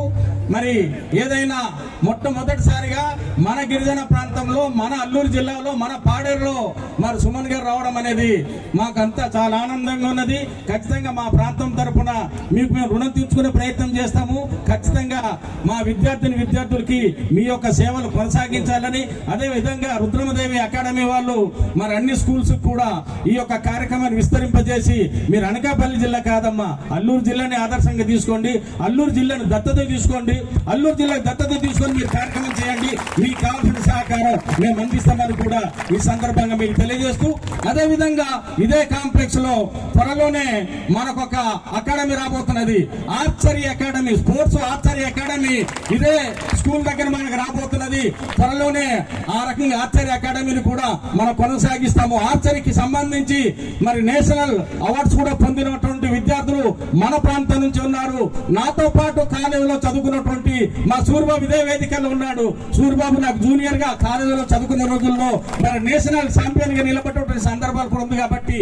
మరి ఏదైనా మొట్టమొదటిసారిగా మన గిరిజన ప్రాంతంలో, మన అల్లూరు జిల్లాలో, మన పాడేరులో మరి సుమన్ గారు రావడం అనేది మాకంతా చాలా ఆనందంగా ఉన్నది. ఖచ్చితంగా మా ప్రాంతం తరఫున మీకు మేము రుణం తీర్చుకునే ప్రయత్నం చేస్తాము. ఖచ్చితంగా మా విద్యార్థులకి మీ యొక్క సేవలు కొనసాగించాలని, అదేవిధంగా రుద్రమదేవి అకాడమీ వాళ్ళు మరి అన్ని స్కూల్స్ కూడా ఈ యొక్క కార్యక్రమాన్ని విస్తరింపజేసి, మీరు అనకాపల్లి జిల్లా కాదమ్మా, అల్లూరు జిల్లాని ఆదర్శంగా తీసుకోండి, అల్లూరు జిల్లాను దత్తత తీసుకోండి, అల్లూరు జిల్లాకు దత్తత తీసుకొని మీరు కార్యక్రమం చేయండి. మీకు కావాల్సిన సహకారం మేము అందిస్తామని కూడా ఈ సందర్భంగా మీకు తెలియజేస్తూ, అదేవిధంగా ఇదే కాంప్లెక్స్ లో త్వరలోనే మనకొక అకాడమీ రాబోతున్నది, archery academy, sports archery academy ఇదే స్కూల్ దగ్గర మనకు రాబోతున్నది. త్వరలోనే ఆ రకంగా ఆర్చరీ అకాడమీని కూడా మనం కొనసాగిస్తాము. ఆర్చరీకి సంబంధించి మరి నేషనల్ అవార్డ్స్ కూడా పొందినటువంటి విద్యార్థులు మన ప్రాంతం నుంచి ఉన్నారు. నాతో పాటు కాలేజీలో చదువుకున్నటువంటి మా సూర్యబాబు ఇదే వేదికలో ఉన్నాడు. సూర్యబాబు నాకు జూనియర్ గా కాలేజీలో చదువుకున్న రోజుల్లో మరి నేషనల్ ఛాంపియన్ గా నిలబడేటువంటి సందర్భాలు కూడా ఉంది. కాబట్టి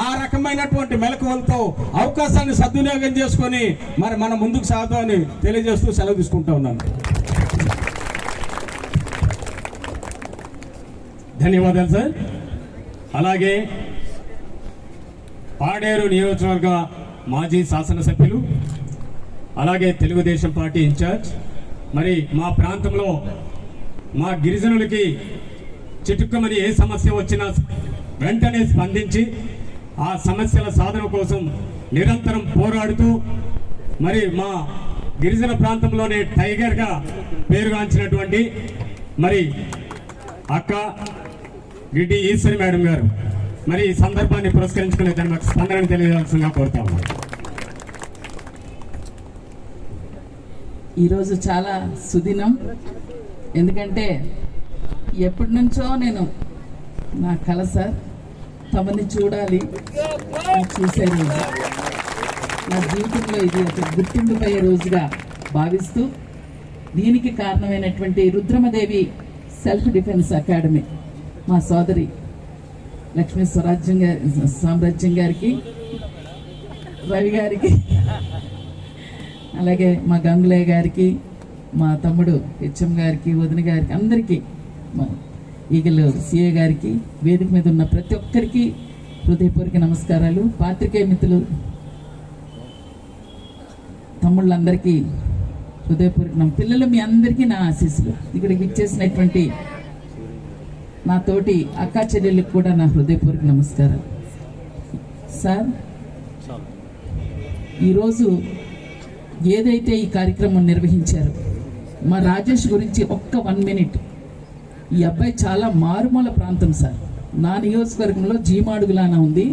ఆ రకమైనటువంటి మెలకువలతో అవకాశాన్ని సద్వినియోగం చేసుకొని మరి మనం ముందుకు సాగుతామని తెలియజేస్తూ సెలవు తీసుకుంటా ఉన్నాను. ధన్యవాదాలు సార్. అలాగే పాడేరు నియోజకవర్గ మాజీ శాసనసభ్యులు, అలాగే తెలుగుదేశం పార్టీ ఇన్ఛార్జ్, మరి మా ప్రాంతంలో మా గిరిజనులకి చిటుక్కమని ఏ సమస్య వచ్చినా వెంటనే స్పందించి ఆ సమస్యల సాధన కోసం నిరంతరం పోరాడుతూ మరి మా గిరిజన ప్రాంతంలోనే టైగర్గా పేరుగాంచినటువంటి మరి అక్క గిడ్డి ఈశ్వరి మేడం గారు మరి ఈ సందర్భాన్ని పురస్కరించుకునే దాన్ని మాకు స్పందన తెలియజేయాల్సిందిగా కోరుతా ఉన్నాం. ఈరోజు చాలా సుదినం. ఎందుకంటే ఎప్పటి నుంచో నేను నా కల సార్ తమని చూడాలి, చూసే రోజు నా జీవితంలో ఇది ఒక గుర్తుండిపోయే రోజుగా భావిస్తూ, దీనికి కారణమైనటువంటి రుద్రమదేవి సెల్ఫ్ డిఫెన్స్ అకాడమీ మా సోదరి లక్ష్మీ సామ్రాజ్యం గారికి, రవి గారికి, అలాగే మా గంగులయ్య గారికి, మా తమ్ముడు హెచ్ఎం గారికి, వదిన గారికి, అందరికీ, మా ఈగలు సిఏ గారికి, వేదిక మీద ఉన్న ప్రతి ఒక్కరికి హృదయపూర్వక నమస్కారాలు. పాత్రికేయ మిత్రులు తమ్ముళ్ళందరికీ హృదయపూర్వక పిల్లలు మీ అందరికీ నా ఆశీస్సులు. ఇక్కడికి ఇచ్చేసినటువంటి నా తోటి అక్కా చెల్లెళ్ళకి కూడా నా హృదయపూర్వక నమస్కారాలు. సార్, ఈరోజు ఏదైతే ఈ కార్యక్రమం నిర్వహించారో మా రాజేష్ గురించి ఒక్క 1 minute. ఈ అబ్బాయి చాలా మారుమూల ప్రాంతం సార్. నా నియోజకవర్గంలో జీమాడుగులాన ఉంది.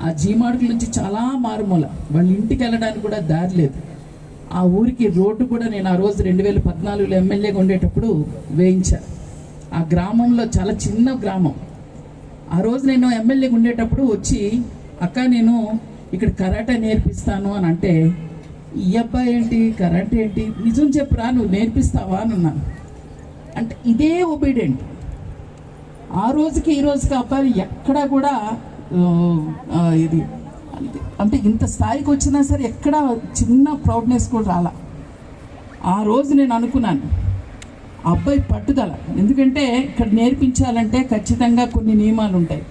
ఆ జీమాడుగుల నుంచి చాలా మారుమూల, వాళ్ళ ఇంటికి వెళ్ళడానికి కూడా దారి లేదు. ఆ ఊరికి రోడ్డు కూడా నేను ఆ రోజు 2014లో ఎమ్మెల్యేగా ఉండేటప్పుడు వేయించా. ఆ గ్రామంలో చాలా చిన్న గ్రామం. ఆ రోజు నేను ఎమ్మెల్యేగా ఉండేటప్పుడు వచ్చి, అక్క నేను ఇక్కడ కరాటే నేర్పిస్తాను అని అంటే, ఈ అబ్బాయి ఏంటి కరాటే ఏంటి, నిజం చెప్పురా నువ్వు నేర్పిస్తావా అని అన్నాను. అంటే ఇదే ఒబీడియంట్. ఆ రోజుకి ఈ రోజుకి అబ్బాయి ఎక్కడా కూడా ఇది అంటే ఇంత స్థాయికి వచ్చినా సరే ఎక్కడ చిన్న ప్రౌడ్నెస్ కూడా రాలా. ఆ రోజు నేను అనుకున్నాను అబ్బాయి పట్టుదల, ఎందుకంటే ఇక్కడ నేర్పించాలంటే ఖచ్చితంగా కొన్ని నియమాలు ఉంటాయి.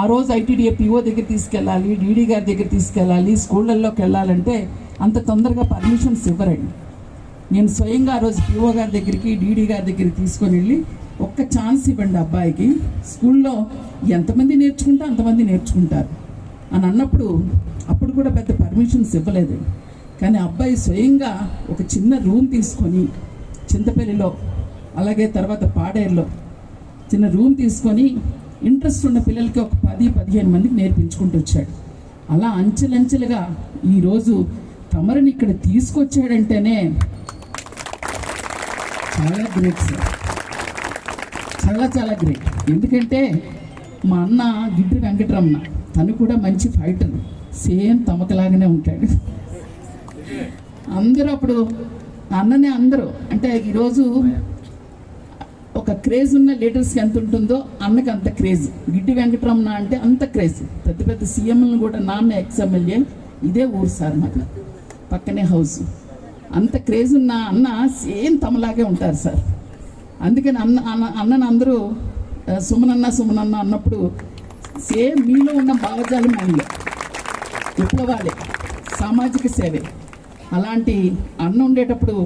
ఆ రోజు ఐటీడీఏ పిఓ దగ్గర తీసుకెళ్ళాలి, డీడీ గారి దగ్గర తీసుకెళ్ళాలి, స్కూళ్ళల్లోకి వెళ్ళాలంటే అంత తొందరగా పర్మిషన్స్ ఇవ్వరండి. నేను స్వయంగా ఆ రోజు పిఓ గారి దగ్గరికి, డీడీ గారి దగ్గరికి తీసుకొని వెళ్ళి ఒక్క ఛాన్స్ ఇవ్వండి అబ్బాయికి, స్కూల్లో ఎంతమంది నేర్చుకుంటే అంతమంది నేర్చుకుంటారు అని అన్నప్పుడు అప్పుడు కూడా పెద్ద పర్మిషన్స్ ఇవ్వలేదు. కానీ అబ్బాయి స్వయంగా ఒక చిన్న రూమ్ తీసుకొని చింతపల్లిలో, అలాగే తర్వాత పాడేరులో చిన్న రూమ్ తీసుకొని ఇంట్రెస్ట్ ఉన్న పిల్లలకి ఒక 10-15 మందికి నేర్పించుకుంటూ వచ్చాడు. అలా అంచెలంచెలుగా ఈరోజు తమరిని ఇక్కడ తీసుకొచ్చాడంటేనే చాలా గ్రేట్ సార్, చాలా చాలా గ్రేట్. ఎందుకంటే మా అన్న గిడ్డి వెంకటరమణ, తను కూడా మంచి ఫైటర్, సేమ్ తమకలాగానే ఉంటాడు. అందరూ అప్పుడు అన్ననే అందరూ అంటే ఈరోజు ఒక క్రేజ్ ఉన్న లీడర్స్కి ఎంత ఉంటుందో అన్నకి అంత క్రేజ్. గిడ్డి వెంకటరమణ అంటే అంత క్రేజ్. పెద్ద పెద్ద సీఎంలను కూడా, నాన్న ఎక్స్ఎమ్మెల్యే, ఇదే ఊరు సార్ మాకు పక్కనే హౌస్. అంత క్రేజ్ ఉన్న అన్న సేమ్ తమలాగే ఉంటారు సార్. అందుకని అన్నను అందరూ సుమనన్న అన్నప్పుడు సేమ్ మీలో ఉన్న భావజాలం మనలో విప్లవాలే, సామాజిక సేవే. అలాంటి అన్న ఉండేటప్పుడు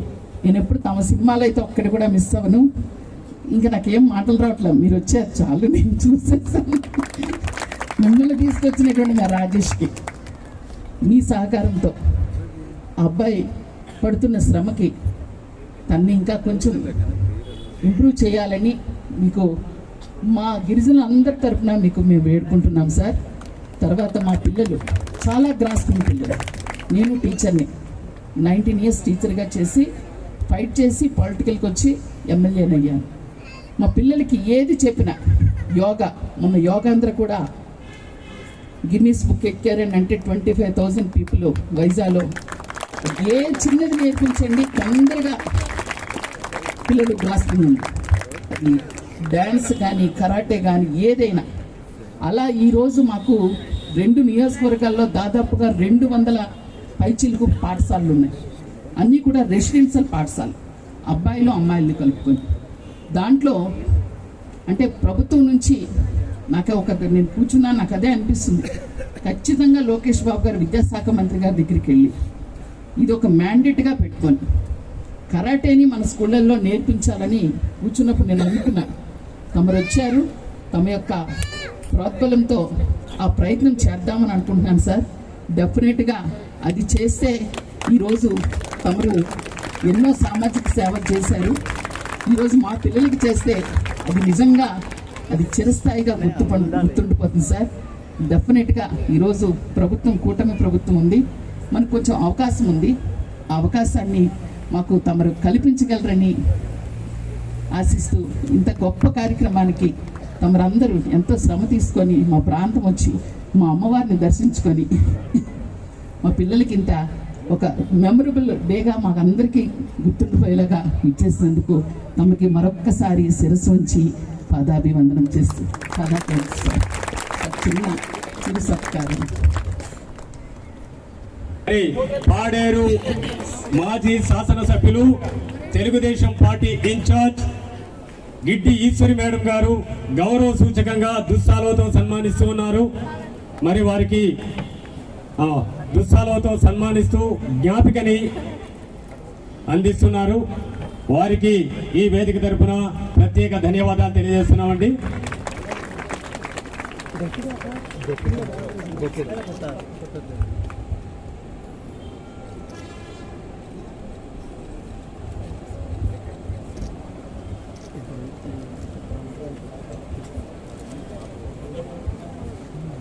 నేను ఎప్పుడు తమ సినిమాలో అయితే ఒక్కటి కూడా మిస్ అవ్వను. ఇంకా నాకేం మాటలు రావట్లేదు, మీరు వచ్చారు చాలు, నేను చూసేసాను. మిమ్మల్ని తీసుకొచ్చినటువంటి మా రాజేష్కి మీ సహకారంతో ఆ అబ్బాయి పడుతున్న శ్రమకి తన్ని ఇంకా కొంచెం ఇంప్రూవ్ చేయాలని మీకు మా గిరిజనులందరి తరఫున మీకు మేము వేడుకుంటున్నాం సార్. తర్వాత మా పిల్లలు చాలా గ్రాస్పింగ్ పిల్లలు. నేను టీచర్ని 19 years టీచర్గా చేసి ఫైట్ చేసి పొలిటికల్కి వచ్చి ఎమ్మెల్యేని అయ్యాను. మా పిల్లలకి ఏది చెప్పినా యోగా, మొన్న యోగాంధ్ర కూడా గిన్నీస్ బుక్ ఎక్కారని అంటే 25,000 పీపుల్ వైజాగ్లో. ఏ చిన్నది నేర్పించండి తొందరగా పిల్లలు గ్రాస్పింగ్ ఉంది. అది డ్యాన్స్ కానీ కరాటే కానీ ఏదైనా. అలా ఈరోజు మాకు 2 నియోజకవర్గాల్లో దాదాపుగా 200 పైచిలుకు పాఠశాలలు ఉన్నాయి. అన్నీ కూడా రెసిడెన్షియల్ పాఠశాలలు, అబ్బాయిలు అమ్మాయిలు కలుపుకొని. దాంట్లో అంటే ప్రభుత్వం నుంచి నేను కూర్చున్నా, నాకు అదే అనిపిస్తుంది. ఖచ్చితంగా లోకేష్ బాబు గారు విద్యాశాఖ మంత్రి గారి దగ్గరికి వెళ్ళి ఇది ఒక మ్యాండేట్గా పెట్టుకొని కరాటేని మన స్కూళ్ళల్లో నేర్పించాలని కూర్చున్నప్పుడు నేను అనుకున్నాను. తమరు వచ్చారు, తమ యొక్క ప్రోద్బలంతో ఆ ప్రయత్నం చేద్దామని అనుకుంటున్నాను సార్. డెఫినెట్గా అది చేస్తే ఈరోజు తమరు ఎన్నో సామాజిక సేవ చేశారు. ఈరోజు మా పిల్లలకి చేస్తే అది నిజంగా అది చిరస్థాయిగా గుర్తుండిపోతుంది సార్. డెఫినెట్గా ఈరోజు ప్రభుత్వం, కూటమి ప్రభుత్వం ఉంది, మనకు కొంచెం అవకాశం ఉంది. ఆ అవకాశాన్ని మాకు తమరు కల్పించగలరని ఆశిస్తూ ఇంత గొప్ప కార్యక్రమానికి తమరందరూ ఎంతో శ్రమ తీసుకొని మా ప్రాంతం వచ్చి మా అమ్మవారిని దర్శించుకొని మా పిల్లలకి ఇంత ఒక మెమరబుల్ డేగా మాకందరికీ గుర్తుండిపోయేలాగా ఇచ్చేసినందుకు తమకి మరొక్కసారి శిరస్సు ఉంచి పాదాభివందనం చేస్తూ పాదాభివందనం. చిన్న చిరు సత్కారం. పాడేరు మాజీ శాసనసభ్యులు Telugu Desam party in charge Giddi Eswari madam గారు గౌరవ సూచకంగా దుస్సాలతో సన్మానిస్తూ ఉన్నారు. మరి వారికి దుస్సాలతో సన్మానిస్తూ జ్ఞాపికని అందిస్తున్నారు. వారికి ఈ వేదిక తరపున ప్రత్యేక ధన్యవాదాలు తెలియజేస్తున్నామండి.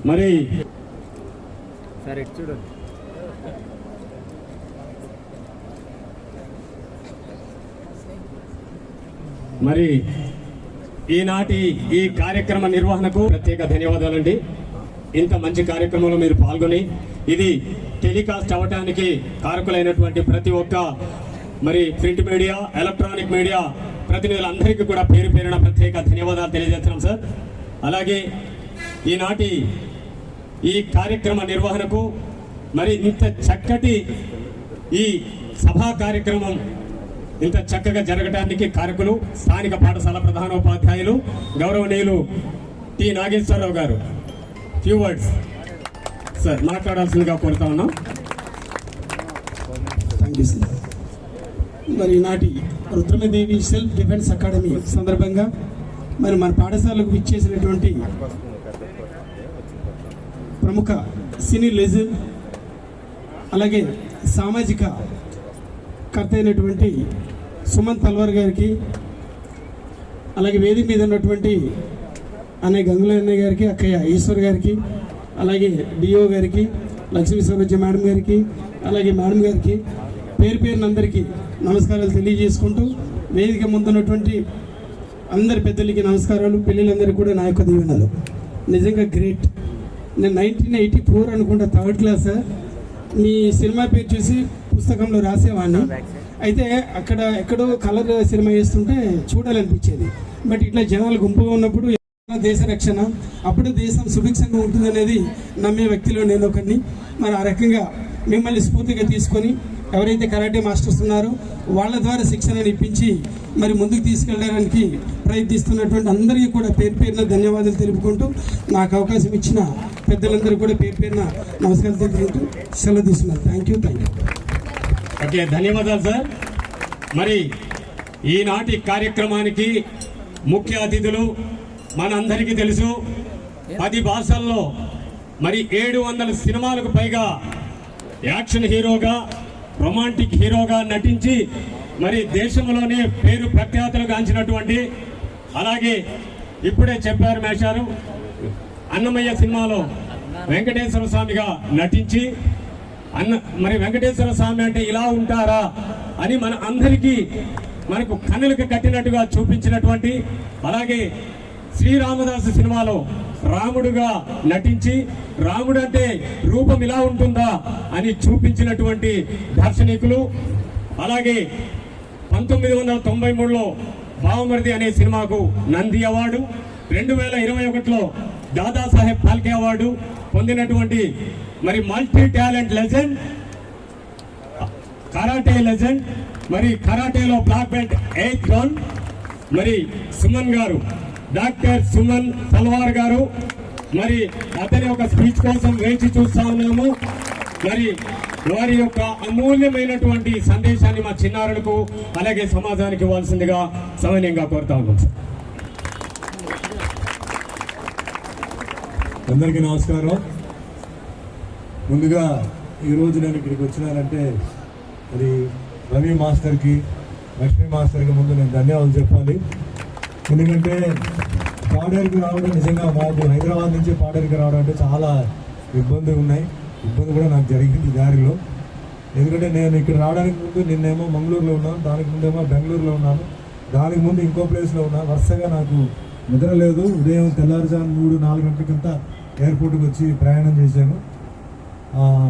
మరి సరే చూడండి. మరి ఈనాటి ఈ కార్యక్రమ నిర్వహణకు ప్రత్యేక ధన్యవాదాలండి. ఇంత మంచి కార్యక్రమంలో మీరు పాల్గొని ఇది టెలికాస్ట్ అవ్వటానికి కారకులైనటువంటి ప్రతి ఒక్క మరి ప్రింట్ మీడియా, ఎలక్ట్రానిక్ మీడియా ప్రతినిధులందరికీ కూడా పేరు పేరున ప్రత్యేక ధన్యవాదాలు తెలియజేస్తున్నాం సార్. అలాగే ఈనాటి ఈ కార్యక్రమ నిర్వహణకు మరి ఇంత చక్కటి ఈ సభా కార్యక్రమం ఇంత చక్కగా జరగడానికి కారకులు స్థానిక పాఠశాల ప్రధానోపాధ్యాయులు గౌరవనీయులు టి నాగేశ్వరరావు గారు. ఫ్యూ వర్డ్స్ సార్ మాట్లాడాల్సిందిగా కోరుతా ఉన్నాం. Thank you sir. మరి ఈనాటి రుద్రమదేవి సెల్ఫ్ డిఫెన్స్ అకాడమీ సందర్భంగా మరి మన పాఠశాలకు ఇచ్చేసినటువంటి ప్రముఖ సినీ లెజెండ్ అలాగే సామాజిక కర్త అయినటువంటి సుమన్ తల్వార్ గారికి, అలాగే వేదిక మీద ఉన్నటువంటి అన్నయ్య గంగుల అన్నయ్య గారికి, అక్కయ్య ఈశ్వర్ గారికి, అలాగే డిఓ గారికి, లక్ష్మీ సౌభజ్య మేడం గారికి, అలాగే మేడం గారికి పేరు పేరునందరికీ నమస్కారాలు తెలియజేసుకుంటూ వేదిక ముందున్నటువంటి అందరి పెద్దలకి నమస్కారాలు, పిల్లలందరికీ కూడా నా యొక్క దీవెనలు. నిజంగా గ్రేట్. నేను 1984 అనుకుంటా, 3rd క్లాస్. మీ సినిమా పేరు చూసి పుస్తకంలో రాసేవాడిని. అయితే అక్కడ ఎక్కడో కలర్ సినిమా వేస్తుంటే చూడాలనిపించేది. బట్ ఇట్లా జనాలు గుంపుగా ఉన్నప్పుడు దేశ రక్షణ, అప్పుడు దేశం సుభిక్షంగా ఉంటుందనేది నమ్మే వ్యక్తిలో నేను ఒకరిని. మరి ఆ రకంగా మిమ్మల్ని స్ఫూర్తిగా తీసుకొని ఎవరైతే కరాటే మాస్టర్స్ ఉన్నారో వాళ్ళ ద్వారా శిక్షణను ఇప్పించి మరి ముందుకు తీసుకెళ్ళడానికి ప్రయత్నిస్తున్నటువంటి అందరికీ కూడా పేరు పేరున ధన్యవాదాలు తెలుపుకుంటూ నాకు అవకాశం ఇచ్చిన పెద్దలందరూ కూడా పేరు పేరున నమస్కారం తెలుపుకుంటూ సెలవు తీసుకున్నాను. Thank you. ఓకే, ధన్యవాదాలు సార్. మరి ఈనాటి కార్యక్రమానికి ముఖ్య అతిథులు మనందరికీ తెలుసు. 10 భాషల్లో మరి 700 సినిమాలకు పైగా యాక్షన్ హీరోగా, రొమాంటిక్ హీరోగా నటించి మరి దేశంలోనే పేరు ప్రఖ్యాతులు గాంచినటువంటి, అలాగే ఇప్పుడే చెప్పారు మేషారు అన్నమయ్య సినిమాలో వెంకటేశ్వర స్వామిగా నటించి మరి వెంకటేశ్వర స్వామి అంటే ఇలా ఉంటారా అని మన అందరికీ మనకు కన్నులకు కట్టినట్టుగా చూపించినటువంటి, అలాగే శ్రీరామదాసు సినిమాలో రాముడుగా నటించి రాముడు అంటే రూపం ఇలా ఉంటుందా అని చూపించినటువంటి దార్శనికులు. అలాగే 1993లో బావమరిది అనే సినిమాకు నంది అవార్డు, 2021లో దాదాసాహెబ్ ఫాల్కే అవార్డు పొందినటువంటి మరి multi talent legend, karate legend, మరి కరాటేలో బ్లాక్ బెల్ట్ 8th రౌండ్ మరి సుమన్ గారు, డాక్టర్ సుమన్ తల్వార్ గారు. మరి అతని యొక్క స్పీచ్ కోసం వేచి చూస్తా ఉన్నాము. మరి వారి యొక్క అమూల్యమైనటువంటి సందేశాన్ని మా చిన్నారులకు అలాగే సమాజానికి ఇవ్వాల్సిందిగా సవినయంగా కోరుతా ఉన్నాం. అందరికీ నమస్కారం. ముందుగా ఈరోజు నేను ఇక్కడికి వచ్చినానంటే మరి రవి మాస్టర్కి, లక్ష్మీ మాస్టర్కి ముందు నేను ధన్యవాదాలు చెప్పాలి. ఎందుకంటే పాడేరుకి రావడం నిజంగా మాకు హైదరాబాద్ నుంచి పాడేరుకి రావడం అంటే చాలా ఇబ్బందులు ఉన్నాయి. ఇబ్బంది కూడా నాకు జరిగింది దారిలో. ఎందుకంటే నేను ఇక్కడ రావడానికి ముందు నిన్నేమో మంగళూరులో ఉన్నాను, దానికి ముందేమో బెంగళూరులో ఉన్నాను, దానికి ముందు ఇంకో ప్లేస్లో ఉన్నాను. వరుసగా నాకు నిద్ర లేదు. ఉదయం తెల్లారుజాము 3-4 గంటలకంతా ఎయిర్పోర్ట్కి వచ్చి ప్రయాణం చేశాను.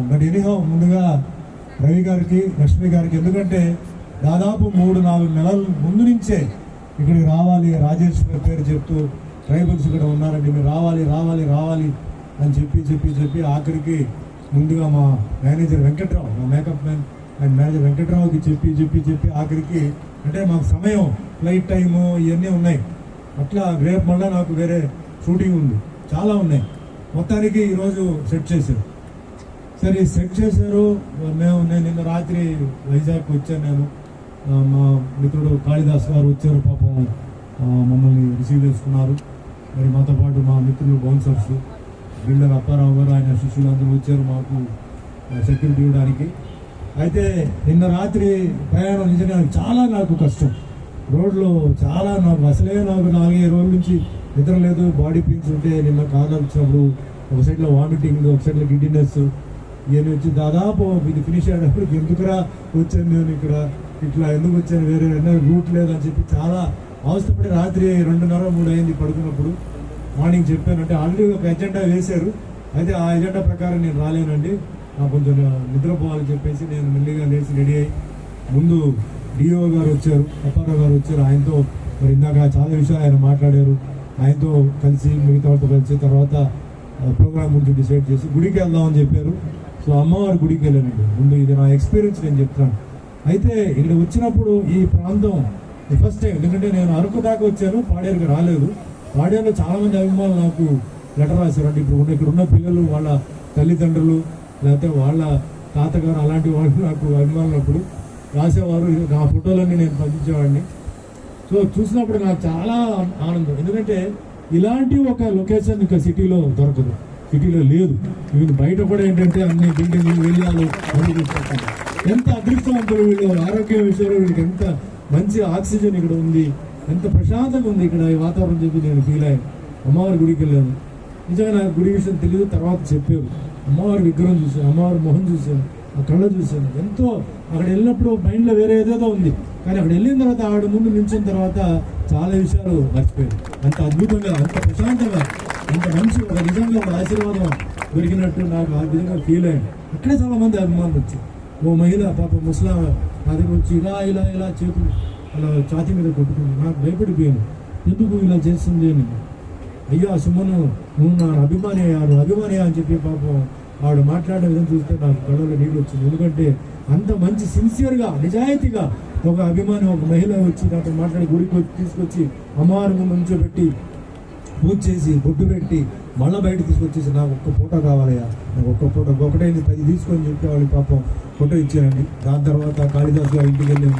బట్ ఎనీహౌ ముందుగా రవి గారికి, లక్ష్మి గారికి, ఎందుకంటే దాదాపు 3-4 నెలల ముందు నుంచే ఇక్కడికి రావాలి, రాజేష్ పేరు చెప్తూ ట్రైబల్స్ ఇక్కడ ఉన్నారండి, మీరు రావాలి రావాలి రావాలి అని చెప్పి ఆఖరికి ముందుగా మా మేనేజర్ వెంకట్రావు, మా మేకప్ మ్యాన్ అండ్ మేనేజర్ వెంకట్రావుకి చెప్పి ఆఖరికి అంటే మాకు సమయం ఫ్లైట్ టైము ఇవన్నీ ఉన్నాయి. అట్లా రేపు మళ్ళీ నాకు వేరే షూటింగ్ ఉంది, చాలా ఉన్నాయి. మొత్తానికి ఈరోజు సెట్ చేశారు. సరే సెట్ చేశారు. నేను నిన్న రాత్రి వైజాగ్ వచ్చాను. నేను మా మిత్రుడు కాళిదాస్ గారు వచ్చారు, పాపం మమ్మల్ని రిసీవ్ చేసుకున్నారు. మరి మాతో పాటు మా మిత్రులు బౌన్సర్స్ బిల్డర్ అప్పారావు గారు, ఆయన శిష్యులు అందరూ వచ్చారు మాకు సెక్యూరిటీ ఇవ్వడానికి. అయితే నిన్న రాత్రి ప్రయాణం నిజంగా చాలా నాకు కష్టం. రోడ్లో చాలా నాకు అసలే నాకు 4-5 రోజుల నుంచి నిద్ర లేదు, బాడీ పెయిన్స్ ఉంటే నిన్న కార్లో వచ్చినప్పుడు ఒక సైడ్లో వామిటింగ్, ఒక సైడ్లో గిడ్డినెస్ ఇవన్నీ వచ్చి దాదాపు ఇది ఫినిష్ అయ్యేటప్పుడు ఎందుకురా వచ్చాను నేను ఇక్కడ, ఇట్లా ఎందుకు వచ్చాను, వేరే రూట్ లేదని చెప్పి చాలా అవస్థపడి రాత్రి 2:30-3 అయింది పడుకున్నప్పుడు. మార్నింగ్ చెప్పాను, అంటే ఆల్రెడీ ఒక ఎజెండా వేశారు, అయితే ఆ ఎజెండా ప్రకారం నేను రాలేనండి, నాకు కొంచెం నిద్రపోవాలని చెప్పేసి నేను మెల్లిగా లేచి రెడీ అయ్యి ముందు డిఓ గారు వచ్చారు, అప్పారావు గారు వచ్చారు. ఆయనతో మరి ఇందాక చాలా విషయాలు ఆయన మాట్లాడారు. ఆయనతో కలిసి మిగతా వాళ్ళతో కలిసి తర్వాత ప్రోగ్రామ్ గురించి డిసైడ్ చేసి గుడికి వెళ్దామని చెప్పారు. సో అమ్మవారి గుడికి వెళ్ళానండి. ముందు ఇది నా ఎక్స్పీరియన్స్ నేను చెప్తాను. అయితే ఇక్కడ వచ్చినప్పుడు ఈ ప్రాంతం ఫస్ట్ టైం, ఎందుకంటే నేను అరకు దాకా వచ్చాను, పాడేరుకి రాలేదు. పాడేరులో చాలామంది అభిమానులు నాకు లెటర్ రాశారు. అంటే ఇక్కడ ఉన్న పిల్లలు వాళ్ళ తల్లిదండ్రులు లేకపోతే వాళ్ళ తాతగారు అలాంటి వాళ్ళు నాకు అభిమానులప్పుడు రాసేవారు. నా ఫోటోలన్నీ నేను పంపించేవాడిని. సో చూసినప్పుడు నాకు చాలా ఆనందం, ఎందుకంటే ఇలాంటి ఒక లొకేషన్ ఇంకా సిటీలో దొరకదు, సిటీలో లేదు. వీళ్ళు బయట కూడా ఏంటంటే అన్ని బిల్డింగ్లు ఏరియాలు అన్ని చూసుకుంటారు. ఎంత అదృష్టవంతులు వీళ్ళు, ఆరోగ్య విషయంలో వీళ్ళకి ఎంత మంచి ఆక్సిజన్ ఇక్కడ ఉంది, ఎంత ప్రశాంతంగా ఉంది ఇక్కడ ఈ వాతావరణం చెప్పి నేను ఫీల్ అయ్యాను. అమ్మవారి గుడికి వెళ్ళాను. నిజంగా నాకు గుడి విషయం తెలియదు, తర్వాత చెప్పారు. అమ్మవారి విగ్రహం చూశాను, అమ్మవారి మొహం చూశాను, ఆ కళ్ళ చూశాను. ఎంతో అక్కడ వెళ్ళినప్పుడు మైండ్లో వేరే ఏదేదో ఉంది, కానీ అక్కడ వెళ్ళిన తర్వాత ఆవిడ ముందు నిల్చిన తర్వాత చాలా విషయాలు మర్చిపోయాను. అంత అద్భుతంగా, అంత ప్రశాంతంగా, అంత మంచి ఒక నిజంగా ఒక ఆశీర్వాదం దొరికినట్టు నాకు ఆ విధంగా ఫీల్ అయ్యాను. అక్కడే చాలా మంది అభిమానులు వచ్చి, ఓ మహిళ పాప ముస్లాం నా దగ్గర వచ్చి ఇలా చేతులు అలా ఛాతీ మీద కొట్టుకుంది. నాకు భయపడిపోయాను, ఎందుకు ఇలా చేస్తుంది అని. అయ్యా సుమను, నువ్వు నా అభిమాని అని చెప్పి పాపం ఆవిడ మాట్లాడే విధంగా చూస్తే నాకు కళ్ళలో నీళ్ళు వచ్చింది. ఎందుకంటే అంత మంచి సిన్సియర్గా, నిజాయితీగా ఒక అభిమాని, ఒక మహిళ వచ్చి నాతో మాట్లాడి గుడికి తీసుకొచ్చి అమ్మవారి ముందు నుంచోబెట్టి పూజ చేసి బొట్టు పెట్టి మళ్ళీ బయట తీసుకొచ్చేసి నాకు ఒక్క ఫోటో కావాలయ్యా, నాకు ఒక్క ఫోటో, ఒకటైంది 10 తీసుకొని చెప్పేవాళ్ళు. పాపం ఫోటో ఇచ్చానండి. దాని తర్వాత కాళిదాస్ గారి ఇంటికి వెళ్ళాను,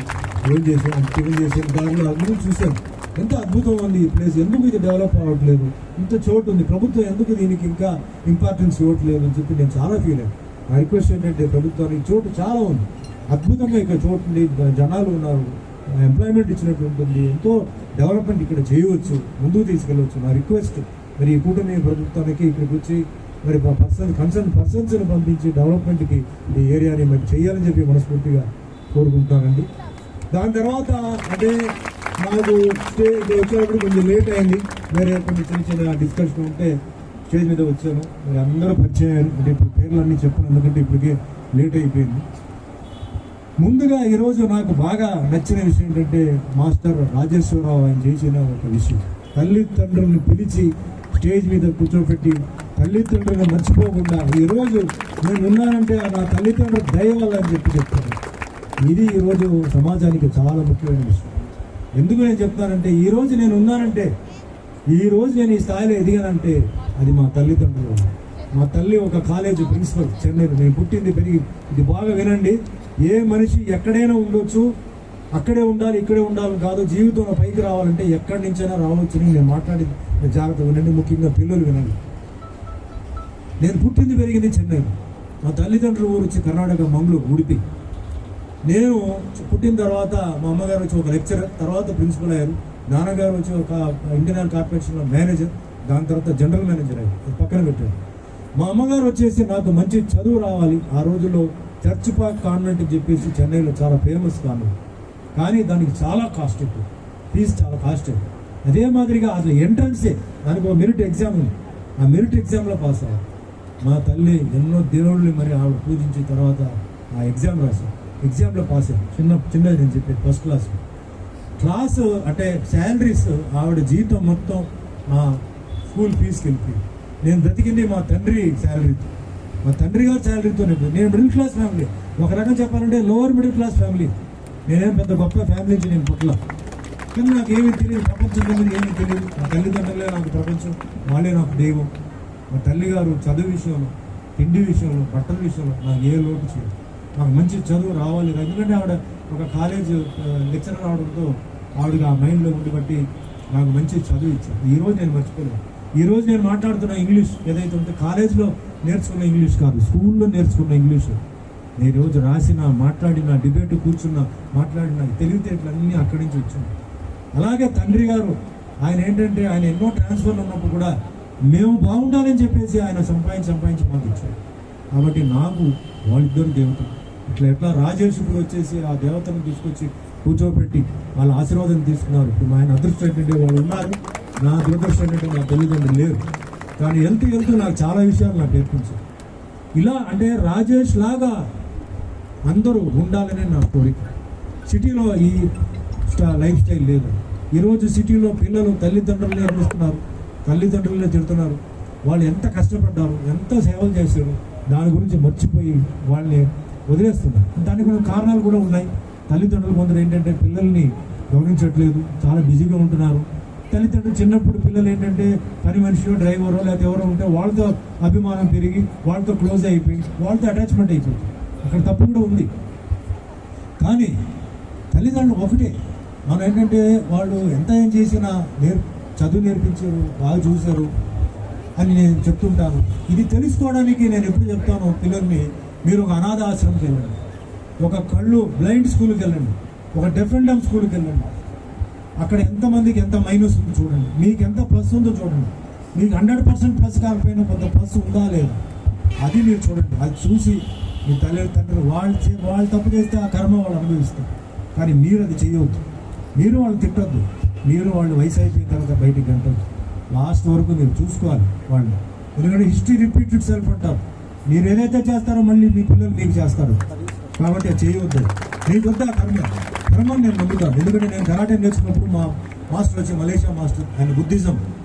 ఏం చేశాను, టిఫిన్ చేశాను, దానిలో అందరూ చూశాను. ఎంత అద్భుతంగా ఉంది ఈ ప్లేస్, ఎందుకు ఇది డెవలప్ అవ్వట్లేదు, ఇంత చోటు ఉంది, ప్రభుత్వం ఎందుకు దీనికి ఇంకా ఇంపార్టెన్స్ ఇవ్వట్లేదు అని చెప్పి నేను చాలా ఫీల్ అయ్యాను. నా రిక్వెస్ట్ ఏంటంటే ప్రభుత్వానికి చోటు చాలా ఉంది, అద్భుతంగా ఇక్కడ చోటు ఉంది, జనాలు ఉన్నారు, ఎంప్లాయ్మెంట్ ఇచ్చినట్టు ఉంటుంది, ఎంతో డెవలప్మెంట్ ఇక్కడ చేయవచ్చు, ముందుకు తీసుకెళ్ళవచ్చు. నా రిక్వెస్ట్ మరి ఈ కూటమి ప్రభుత్వానికి ఇక్కడికి వచ్చి మరి కన్సర్న్ పర్సన్స్ని పంపించి డెవలప్మెంట్కి ఈ ఏరియాని మరి చేయాలని చెప్పి మనస్ఫూర్తిగా కోరుకుంటానండి. దాని తర్వాత అంటే నాకు స్టేజ్ వచ్చేటప్పుడు కొంచెం లేట్ అయింది, వేరే కొన్ని చిన్న డిస్కషన్ ఉంటే స్టేజ్ మీద వచ్చాను. మరి అందరూ పరిచయం, అంటే ఇప్పుడు పేర్లన్నీ చెప్పాను ఎందుకంటే ఇప్పటికే లేట్ అయిపోయింది. ముందుగా ఈరోజు నాకు బాగా నచ్చిన విషయం ఏంటంటే మాస్టర్ రాజేశ్వరరావు ఆయన చేసిన ఒక విషయం, తల్లిదండ్రులను పిలిచి స్టేజ్ మీద కూర్చోబెట్టి తల్లిదండ్రులను మర్చిపోకుండా ఈరోజు నేను ఉన్నానంటే నా తల్లిదండ్రుల దయ వల్ల అని చెప్తాను. ఇది ఈరోజు సమాజానికి చాలా ముఖ్యమైన విషయం. ఎందుకు నేను చెప్తానంటే ఈరోజు నేను ఉన్నానంటే, ఈరోజు నేను ఈ స్థాయిలో ఎదిగానంటే అది మా తల్లిదండ్రులు. మా తల్లి ఒక కాలేజ్ ప్రిన్సిపల్ చెన్నైలో, నేను పుట్టింది పెరిగి, ఇది బాగా వినండి, ఏ మనిషి ఎక్కడైనా ఉండొచ్చు, అక్కడే ఉండాలి ఇక్కడే ఉండాలి కాదు, జీవితంలో పైకి రావాలంటే ఎక్కడి నుంచైనా రావచ్చు. నేను మాట్లాడి జాగ్రత్త వినండి, ముఖ్యంగా పిల్లలు వినండి. నేను పుట్టింది పెరిగింది చెన్నైలో, మా తల్లిదండ్రుల ఊరు వచ్చి కర్ణాటక మంగళూరు ఉడిపి. నేను పుట్టిన తర్వాత మా అమ్మగారు వచ్చి ఒక లెక్చరర్, తర్వాత ప్రిన్సిపల్ అయ్యారు. నాన్నగారు వచ్చి ఒక ఇండియన్ ఆయిల్ కార్పొరేషన్లో మేనేజర్, దాని తర్వాత జనరల్ మేనేజర్ అయ్యారు, పక్కన పెట్టారు. మా అమ్మగారు వచ్చేసి నాకు మంచి చదువు రావాలి, ఆ రోజుల్లో చర్చ్ పార్క్ కాన్వెంట్ అని చెప్పేసి చెన్నైలో చాలా ఫేమస్ కాన్వెంట్, కానీ దానికి చాలా కాస్ట్ ఎక్కువ, ఫీజు చాలా కాస్ట్ ఎక్కువ. అదే మాదిరిగా అసలు ఎంట్రన్సే దానికి ఒక మెరిట్ ఎగ్జామ్ ఉంది, ఆ మెరిట్ ఎగ్జామ్లో పాస్ అయ్యారు. మా తల్లి ఎన్నో దేవుళ్ళని మరి ఆవిడ పూజించిన తర్వాత ఆ ఎగ్జామ్ రాశాను, ఎగ్జామ్లో పాస్ అయ్యాను. చిన్నది నేను చెప్పేది ఫస్ట్ క్లాస్ అంటే శాలరీస్, ఆవిడ జీతం మొత్తం నా స్కూల్ ఫీజుకి వెళ్ళిపోయి నేను బ్రతికింది మా తండ్రి శాలరీతో, మా తండ్రి గారి శాలరీతో. నేను మిడిల్ క్లాస్ ఫ్యామిలీ, ఒక రకం చెప్పాలంటే లోవర్ మిడిల్ క్లాస్ ఫ్యామిలీ. నేనేం పెద్ద గొప్ప ఫ్యామిలీ నుంచి నేను పుట్ల, కానీ నాకు ఏమీ తెలియదు, ప్రపంచం మీద ఏమీ తెలియదు. మా తల్లిదండ్రులే నాకు ప్రపంచం, వాళ్ళే నాకు దైవం. మా తల్లి గారు చదువు విషయంలో, తిండి విషయంలో, బట్టల విషయంలో నాకు ఏ లోటు చేయదు. నాకు మంచి చదువు రావాలి, ఎందుకంటే ఆవిడ ఒక కాలేజ్ లెక్చరర్ అవడంతో ఆవిడకి ఆ మైండ్లో ఉండి బట్టి నాకు మంచి చదువు ఇచ్చారు. ఈరోజు నేను మర్చిపోలేను. ఈరోజు నేను మాట్లాడుతున్న ఇంగ్లీష్ ఏదైతే ఉంటే కాలేజ్లో నేర్చుకున్న ఇంగ్లీష్ కాదు, స్కూల్లో నేర్చుకున్న ఇంగ్లీష్. నేను ఈరోజు రాసిన, మాట్లాడిన, డిబేట్ కూర్చున్న, మాట్లాడిన తెలివితేటలన్నీ అక్కడి నుంచి వచ్చినాయి. అలాగే తండ్రి గారు ఆయన ఏంటంటే ఆయన ఎన్నో ట్రాన్స్ఫర్లు ఉన్నప్పుడు కూడా మేము బాగుండాలని చెప్పేసి ఆయన సంపాదించి మాకు ఇచ్చారు. కాబట్టి నాకు వాళ్ళిద్దరు దేవతలు. ఎట్లా రాజేష్ ఇప్పుడు వచ్చేసి ఆ దేవతను తీసుకొచ్చి కూర్చోబెట్టి వాళ్ళ ఆశీర్వాదం తీసుకున్నారు. ఇప్పుడు ఆయన అదృష్టం ఏంటంటే వాళ్ళు ఉన్నారు, నా దురదృష్టం ఏంటంటే నా తల్లిదండ్రులు లేరు. కానీ వెళ్తూ నాకు చాలా విషయాలు నాకు నేర్పించారు. ఇలా అంటే రాజేష్ లాగా అందరూ ఉండాలనే నా కోరిక. సిటీలో ఈ లైఫ్ స్టైల్ లేదు. ఈరోజు సిటీలో పిల్లలు తల్లిదండ్రులు నేర్పిస్తున్నారు, తల్లిదండ్రులనే తిడుతున్నారు. వాళ్ళు ఎంత కష్టపడ్డారు, ఎంత సేవలు చేశారు, దాని గురించి మర్చిపోయి వాళ్ళని వదిలేస్తున్నారు. దానికి కొన్ని కారణాలు కూడా ఉన్నాయి. తల్లిదండ్రులు కొందరు ఏంటంటే పిల్లల్ని గమనించట్లేదు, చాలా బిజీగా ఉంటున్నారు. తల్లిదండ్రులు చిన్నప్పుడు పిల్లలు ఏంటంటే పని మనిషిలో, డ్రైవరో లేకపోతే ఎవరో ఉంటే వాళ్ళతో అభిమానం పెరిగి వాళ్ళతో క్లోజ్ అయిపోయి వాళ్ళతో అటాచ్మెంట్ అయిపోయింది. అక్కడ తప్పు కూడా ఉంది. కానీ తల్లిదండ్రులు ఒకటే, మనం ఏంటంటే వాళ్ళు ఎంత ఏం చేసినా చదువు నేర్పించారు, బాగా చూశారు అని నేను చెప్తుంటాను. ఇది తెలుసుకోవడానికి నేను ఎప్పుడు చెప్తాను పిల్లల్ని, మీరు ఒక అనాథ ఆశ్రమంకి వెళ్ళండి, ఒక కళ్ళు బ్లైండ్ స్కూల్కి వెళ్ళండి, ఒక డెఫ్ అండ్ డమ్ స్కూల్కి వెళ్ళండి. అక్కడ ఎంతమందికి ఎంత మైనస్ ఉందో చూడండి, మీకు ఎంత ప్లస్ ఉందో చూడండి. మీకు 100% ప్లస్ కాకపోయినా కొంత ప్లస్ ఉందా లేదా అది మీరు చూడండి. అది చూసి మీ తల్లిదండ్రులు వాళ్ళు తప్పు చేస్తే ఆ కర్మ వాళ్ళు అనుభవిస్తారు. కానీ మీరు అది చేయవద్దు, మీరు వాళ్ళు తిట్టద్దు, మీరు వాళ్ళు వయసు అయిపోయిన తర్వాత బయటికి గంటద్దు. లాస్ట్ వరకు మీరు చూసుకోవాలి వాళ్ళు. ఎందుకంటే హిస్టరీ రిపీట్ ఇట్ సెల్ఫ్ అంటారు. మీరు ఏదైతే చేస్తారో మళ్ళీ మీ పిల్లలు మీకు చేస్తారు. కాబట్టి అది చేయవద్దు. మీకు వద్ద కర్మని నేను నమ్ముతాను. ఎందుకంటే నేను కరాటే నేర్చుకున్నప్పుడు మా మాస్టర్ వచ్చి మలేషియా మాస్టర్, ఆయన బుద్ధిజం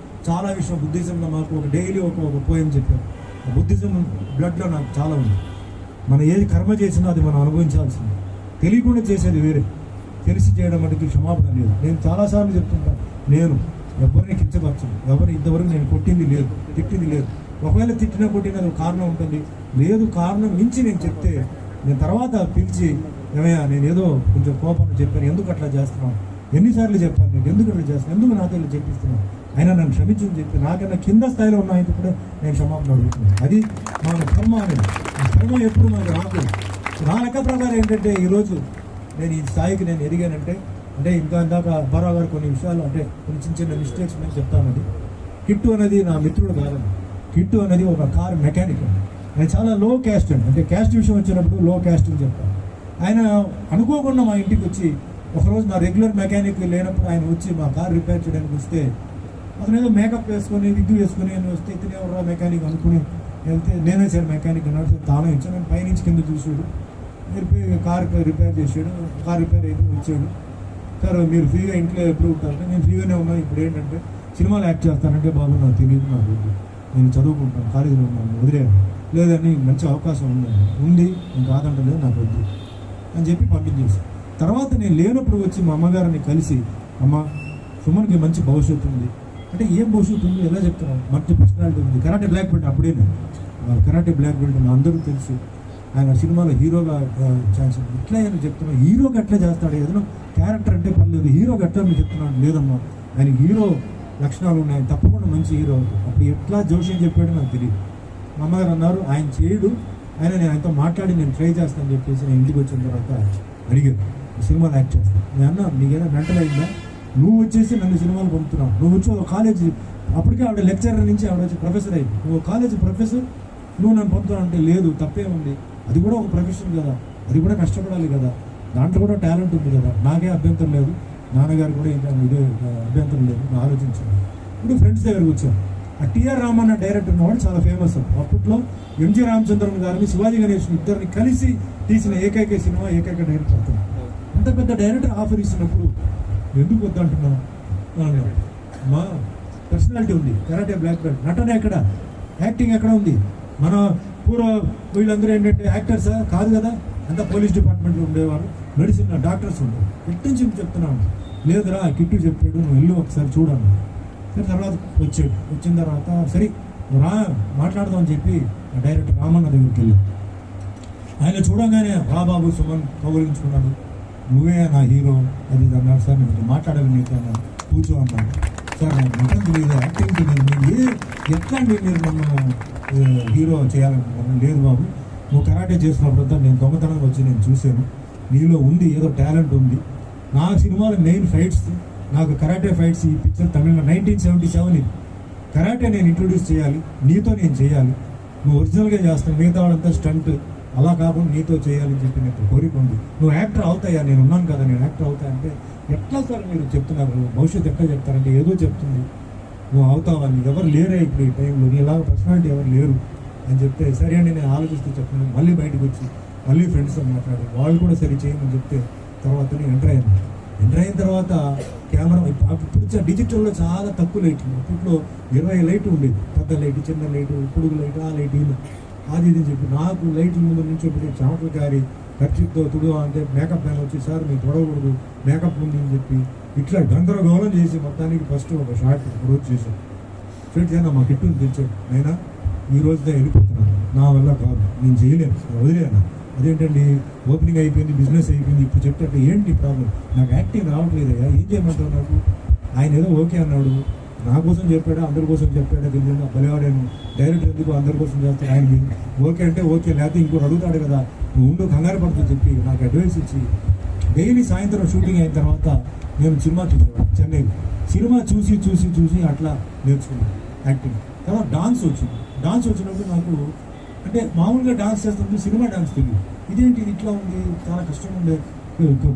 చాలా విషయం, బుద్ధిజంలో మాకు ఒక డైలీ ఒక పోయం చెప్పారు. ఆ బుద్ధిజం బ్లడ్లో నాకు చాలా ఉంది. మనం ఏది కర్మ చేసినా అది మనం అనుభవించాల్సింది. తెలియకుండా చేసేది వేరే, తెలిసి చేయడం అంటే క్షమాపణ లేదు. నేను చాలాసార్లు చెప్తుంటాను, నేను ఎవరిని కించపరచను, ఎవరిని ఇంతవరకు నేను కొట్టింది లేదు, తిట్టింది లేదు. ఒకవేళ తిట్టినా కొట్టినా కారణం ఉంటుంది, లేదు కారణం మించి నేను చెప్తే నేను తర్వాత పిలిచి ఏమయ్యా నేను ఏదో కొంచెం కోపంగా చెప్పాను, ఎందుకు అట్లా చేస్తున్నాను, ఎన్నిసార్లు చెప్పాను నేను, ఎందుకు అట్లా చేస్తున్నాను, ఎందుకు నాతో ఇలా చెప్పిస్తున్నాను, అయినా నన్ను క్షమించని చెప్పి నాకన్నా కింద స్థాయిలో ఉన్న ఆయన కూడా నేను క్షమాపణ అడుగుతున్నాను. అది మన కర్మ అనేది. ఆ కర్మ ఎప్పుడు మనకు రాదు. నా లెక్క ప్రకారం ఏంటంటే ఈరోజు నేను ఈ స్థాయికి నేను ఎదిగానంటే అంటే ఇంకా ఇందాక అబ్బారావు గారు కొన్ని విషయాలు అంటే కొన్ని చిన్న మిస్టేక్స్ నేను చెప్తానది. కిట్టు అనేది నా మిత్రుడు కాదండి. కిట్టు అనేది ఒక కార్ మెకానిక్ అండి. ఆయన చాలా లో క్యాస్ట్ అండి. అంటే క్యాస్ట్ విషయం వచ్చినప్పుడు లో క్యాస్ట్ అని చెప్తాను. ఆయన అనుకోకుండా మా ఇంటికి వచ్చి ఒకరోజు నా రెగ్యులర్ మెకానిక్ లేనప్పుడు ఆయన వచ్చి మా కార్ రిపేర్ చేయడానికి వస్తే అతను ఏదో మేకప్ వేసుకొని విగ్గు వేసుకొని నేను వస్తే ఇతనే ఎవరో మెకానిక్ అనుకుని వెళ్తే నేనే సార్ మెకానిక్ అన్నాడు. తాను ఇచ్చాను. నేను పైనుంచి కింద చూసాడు, కార్ రిపేర్ చేసాడు. కార్ రిపేర్ అయితే వచ్చాడు. సార్ మీరు ఫ్రీగా ఇంట్లో ఎప్పుడు ఉంటారంటే నేను ఫ్రీగానే ఉన్నాను, ఇప్పుడు ఏంటంటే సినిమాలు యాక్ట్ చేస్తానంటే బాబు నాకు తెలియదు, నాకు నేను చదువుకుంటాను, కాలేజీలో ఉన్నాను, వదిలేను, లేదని మంచి అవకాశం ఉంది నేను కాదంటలేదు, నాకు వద్దు అని చెప్పి పంపించేసాను. తర్వాత నేను లేనప్పుడు వచ్చి మా అమ్మగారిని కలిసి, అమ్మ సుమన్కి మంచి భవిష్యత్తు ఉంది అంటే ఏం భవిష్యత్తు ఉంది ఎలా చెప్తున్నాను, మంచి పర్సనాలిటీ ఉంది, కరాటే బ్లాక్ బెల్ట్ అప్పుడే నేను కరాటే బ్లాక్ బెల్ట్ అందరూ తెలుసు, ఆయన సినిమాలో హీరోగా ఛాన్స్ ఉంది. ఇట్లా ఆయన చెప్తున్నాను, హీరోకి ఎట్లా చేస్తాడు, ఏదైనా క్యారెక్టర్ అంటే పర్లేదు, హీరోకి ఎట్లా మీరు చెప్తున్నాడు, లేదమ్మా ఆయన హీరో లక్షణాలు ఉన్నాయి, తప్పకుండా మంచి హీరో. అప్పుడు ఎట్లా జోషి చెప్పాడో నాకు తెలియదు. మా అమ్మగారు అన్నారు ఆయన చేయడు, ఆయన నేను ఆయనతో మాట్లాడి నేను ట్రై చేస్తాను అని చెప్పేసి నేను ఇంటికి వచ్చిన తర్వాత అడిగారు సినిమాలు యాక్ట్ చేస్తాను. నేను అన్నా నీకేదో మెంటల్ అయిందా, నువ్వు వచ్చేసి నన్ను సినిమాలు పంపుతున్నావు, నువ్వు వచ్చి ఒక కాలేజీ అప్పటికే ఆవిడ లెక్చరర్ నుంచి ఆవిడ వచ్చి ప్రొఫెసర్ అయ్యి నువ్వు కాలేజీ ప్రొఫెసర్ నువ్వు నన్ను పంపుతున్నావు అంటే లేదు తప్పే ఉంది, అది కూడా ఒక ప్రొఫెషన్ కదా, అది కూడా కష్టపడాలి కదా, దాంట్లో కూడా టాలెంట్ ఉంది కదా, నాకే అభ్యంతరం లేదు, నాన్నగారు కూడా ఇంకా ఇదే అభ్యంతరం లేదు, నేను ఆలోచించాను. ఇప్పుడు ఫ్రెండ్స్ దగ్గరకు వచ్చాను. ఆ టిఆర్ రామన్న డైరెక్టర్ ఉన్నవాడు చాలా ఫేమస్. అప్పట్లో ఎంజి రామచంద్రన్ గారిని శివాజీ గణేష్ని ఇద్దరిని కలిసి తీసిన ఏకైక సినిమా ఏకైక డైరెక్టర్ అవుతుంది. అంత పెద్ద డైరెక్టర్ ఆఫర్ ఇచ్చినప్పుడు ఎందుకు వద్దంటున్నాను అమ్మా పర్సనాలిటీ ఉంది, కరాటే బ్లాక్ బెల్ట్. నటన ఎక్కడ, యాక్టింగ్ ఎక్కడ ఉంది? మన పూర్వ వీళ్ళందరూ ఏంటంటే యాక్టర్సా? కాదు కదా, అంతా పోలీస్ డిపార్ట్మెంట్లో ఉండేవారు, మెడిసిన్ డాక్టర్స్ ఉండేవారు. కిట్టు నుంచి చెప్తున్నాను, లేదురా కిట్టు చెప్పాడు, నువ్వు వెళ్ళు ఒకసారి చూడను. సరే తర్వాత వచ్చాడు. వచ్చిన తర్వాత సరే రా మాట్లాడదామని చెప్పి డైరెక్టర్ రామన్న దగ్గరికి వెళ్ళాడు. ఆయన చూడంగానే రా బాబు సుమన్ కౌగులించుకున్నాడు. నువ్వే నా హీరో అది అన్నాడు. సార్ నేను మాట్లాడాలి నీతో అన్నాడు. కూర్చో అన్నాడు. సార్ నాకు నటన తెలియదు, యాక్టింగ్ తెలియదు, మీరు ఎట్లా అండి మీరు నన్ను హీరో చేయాలనుకున్నాను? లేదు బాబు, నువ్వు కరాటే చేసినప్పుడంతా నేను దొంగతనంగా వచ్చి నేను చూశాను, నీలో ఉంది ఏదో టాలెంట్ ఉంది. నా సినిమాలో మెయిన్ ఫైట్స్, నాకు కరాటే ఫైట్స్ ఈ పిక్చర్ తమిళలో 1977 ఇది. కరాటే నేను ఇంట్రొడ్యూస్ చేయాలి, నీతో నేను చేయాలి, నువ్వు ఒరిజినల్గా చేస్తాను, మిగతా వాళ్ళంతా స్టంట్, అలా కాకుండా నీతో చేయాలని చెప్పి నాకు కోరిక ఉంది. నువ్వు యాక్టర్ అవుతాయా? నేను ఉన్నాను కదా, నేను యాక్టర్ అవుతా అంటే ఎట్లా సార్ మీరు చెప్తున్నారు, భవిష్యత్తు ఎట్లా చెప్తారంటే ఏదో చెప్తుంది, నువ్వు అవుతావని. ఎవరు లేరే ఇప్పుడు ఈ టైంలో, నీలాగా పర్సనాలిటీ ఎవరు లేరు అని చెప్తే సరే అండి నేను ఆలోచిస్తూ చెప్తున్నాను. మళ్ళీ బయటకు వచ్చి మళ్ళీ ఫ్రెండ్స్తో మాట్లాడి వాళ్ళు కూడా సరే చేయమని చెప్తే తర్వాత నేను ఎంటర్ అయ్యాను. ఎంటర్ అయిన తర్వాత కెమెరా ఇప్పుడు డిజిటల్లో చాలా తక్కువ లైట్లు, అప్పట్లో 20 లైట్ ఉండేది, పెద్ద లైట్, చిన్న లైట్, పొడుగు లైట్, ఆ లైట్ అది ఇది చెప్పి నాకు లైట్ల ముందు నుంచి ఒకటి చెమటలు గారి ఖర్చుతో తుడువా అంటే మేకప్ మ్యాన్ వచ్చి సార్ మీరు తొడవకూడదు మేకప్ ఉంది అని చెప్పి ఇట్లా గందరగోళం చేసి మొత్తానికి ఫస్ట్ ఒక షార్ట్ రోజు చేశాను. షూట్ చేయనా మా కిట్టుని తెచ్చాడు, అయినా ఈ రోజుదే వెళ్ళిపోతున్నాను, నా వల్ల కాదు, నేను చేయలేను, వదిలేను. అదేంటండి ఓపెనింగ్ అయిపోయింది, బిజినెస్ అయిపోయింది, ఇప్పుడు చెప్తే ఏంటి ప్రాబ్లం, నాకు యాక్టింగ్ రావట్లేదయ్యా, ఏం చేయమంటావు నాకు? ఆయన ఏదో ఓకే అన్నాడు, నా కోసం చెప్పాడా అందరి కోసం చెప్పాడా తెలియదు, బలివాడాను. డైరెక్టర్ ఎందుకు అందరి కోసం చేస్తాడు, ఆయనకి ఓకే అంటే ఓకే, లేకపోతే ఇంకోటి అడుగుతాడు కదా, నువ్వు ఉండు కంగారు పడుతుంది చెప్పి నాకు అడ్వైస్ ఇచ్చి డైలీ సాయంత్రం షూటింగ్ అయిన తర్వాత నేను సినిమా చూసేవాడు చెన్నైలో. సినిమా చూసి చూసి చూసి అట్లా నేర్చుకున్నాను యాక్టింగ్. తర్వాత డాన్స్ వచ్చింది. డాన్స్ వచ్చినప్పుడు నాకు అంటే మామూలుగా డాన్స్ చేస్తుంది, సినిమా డాన్స్ తెలియదు. ఇదేంటి ఇది ఇట్లా ఉంది, చాలా కష్టంగా ఉండే,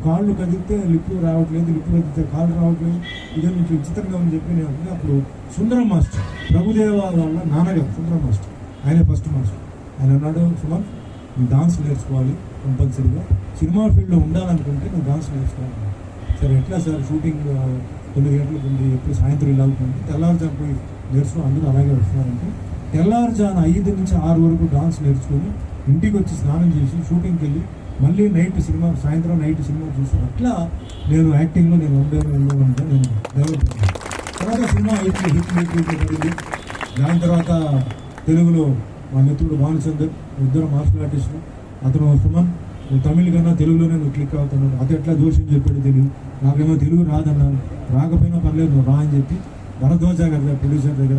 కాళ్ళు కదిలితే లిప్లు రావట్లేదు, లిప్లు కదిలితే కాళ్ళు రావట్లేదు, ఇదే నుంచి విచిత్రంగా అని చెప్పి నేను అప్పుడు సుందరం మాస్టర్, ప్రభుదేవ వాళ్ళ నాన్నగారు సుందరం మాస్టర్, ఆయన ఫస్ట్ మాస్టర్, ఆయన అన్నాడు సుమన్ నువ్వు డాన్స్ నేర్చుకోవాలి కంపల్సరీగా, సినిమా ఫీల్డ్లో ఉండాలనుకుంటే నువ్వు డాన్స్ నేర్చుకోవాలి. సరే ఎట్లా సార్ షూటింగ్ 9 గంటలకు ఉంది, ఎప్పుడు సాయంత్రం ఇలా అవుతుంది, తెల్లారుజాము పోయి నేర్చుకో, అందరూ అలాగే వస్తున్నారంటే తెల్లారుజాను 5 నుంచి 6 వరకు డాన్స్ నేర్చుకొని ఇంటికి వచ్చి స్నానం చేసి షూటింగ్కి వెళ్ళి మళ్ళీ నైట్ సినిమా, సాయంత్రం నైట్ సినిమా చూసి అట్లా నేను యాక్టింగ్లో నేను అంటే నేను డెవలప్ అయ్యాను. తర్వాత సినిమా హిట్ పడింది. దాని తర్వాత తెలుగులో మా మిత్రుడు భానుచందర్, ఇద్దరు మార్షల్ ఆర్టిస్టులు, అతను సుమన్ నువ్వు తమిళ కన్నా తెలుగులోనే నువ్వు క్లిక్ అవుతున్నాడు, అది ఎట్లా దోషం చెప్పాడు తెలియదు, నాకేమో తెలుగు రాదన్నాను, రాకపోయినా పర్లేదు నువ్వు రా అని చెప్పి భరద్వాజ గారి ప్రొడ్యూసర్ దగ్గర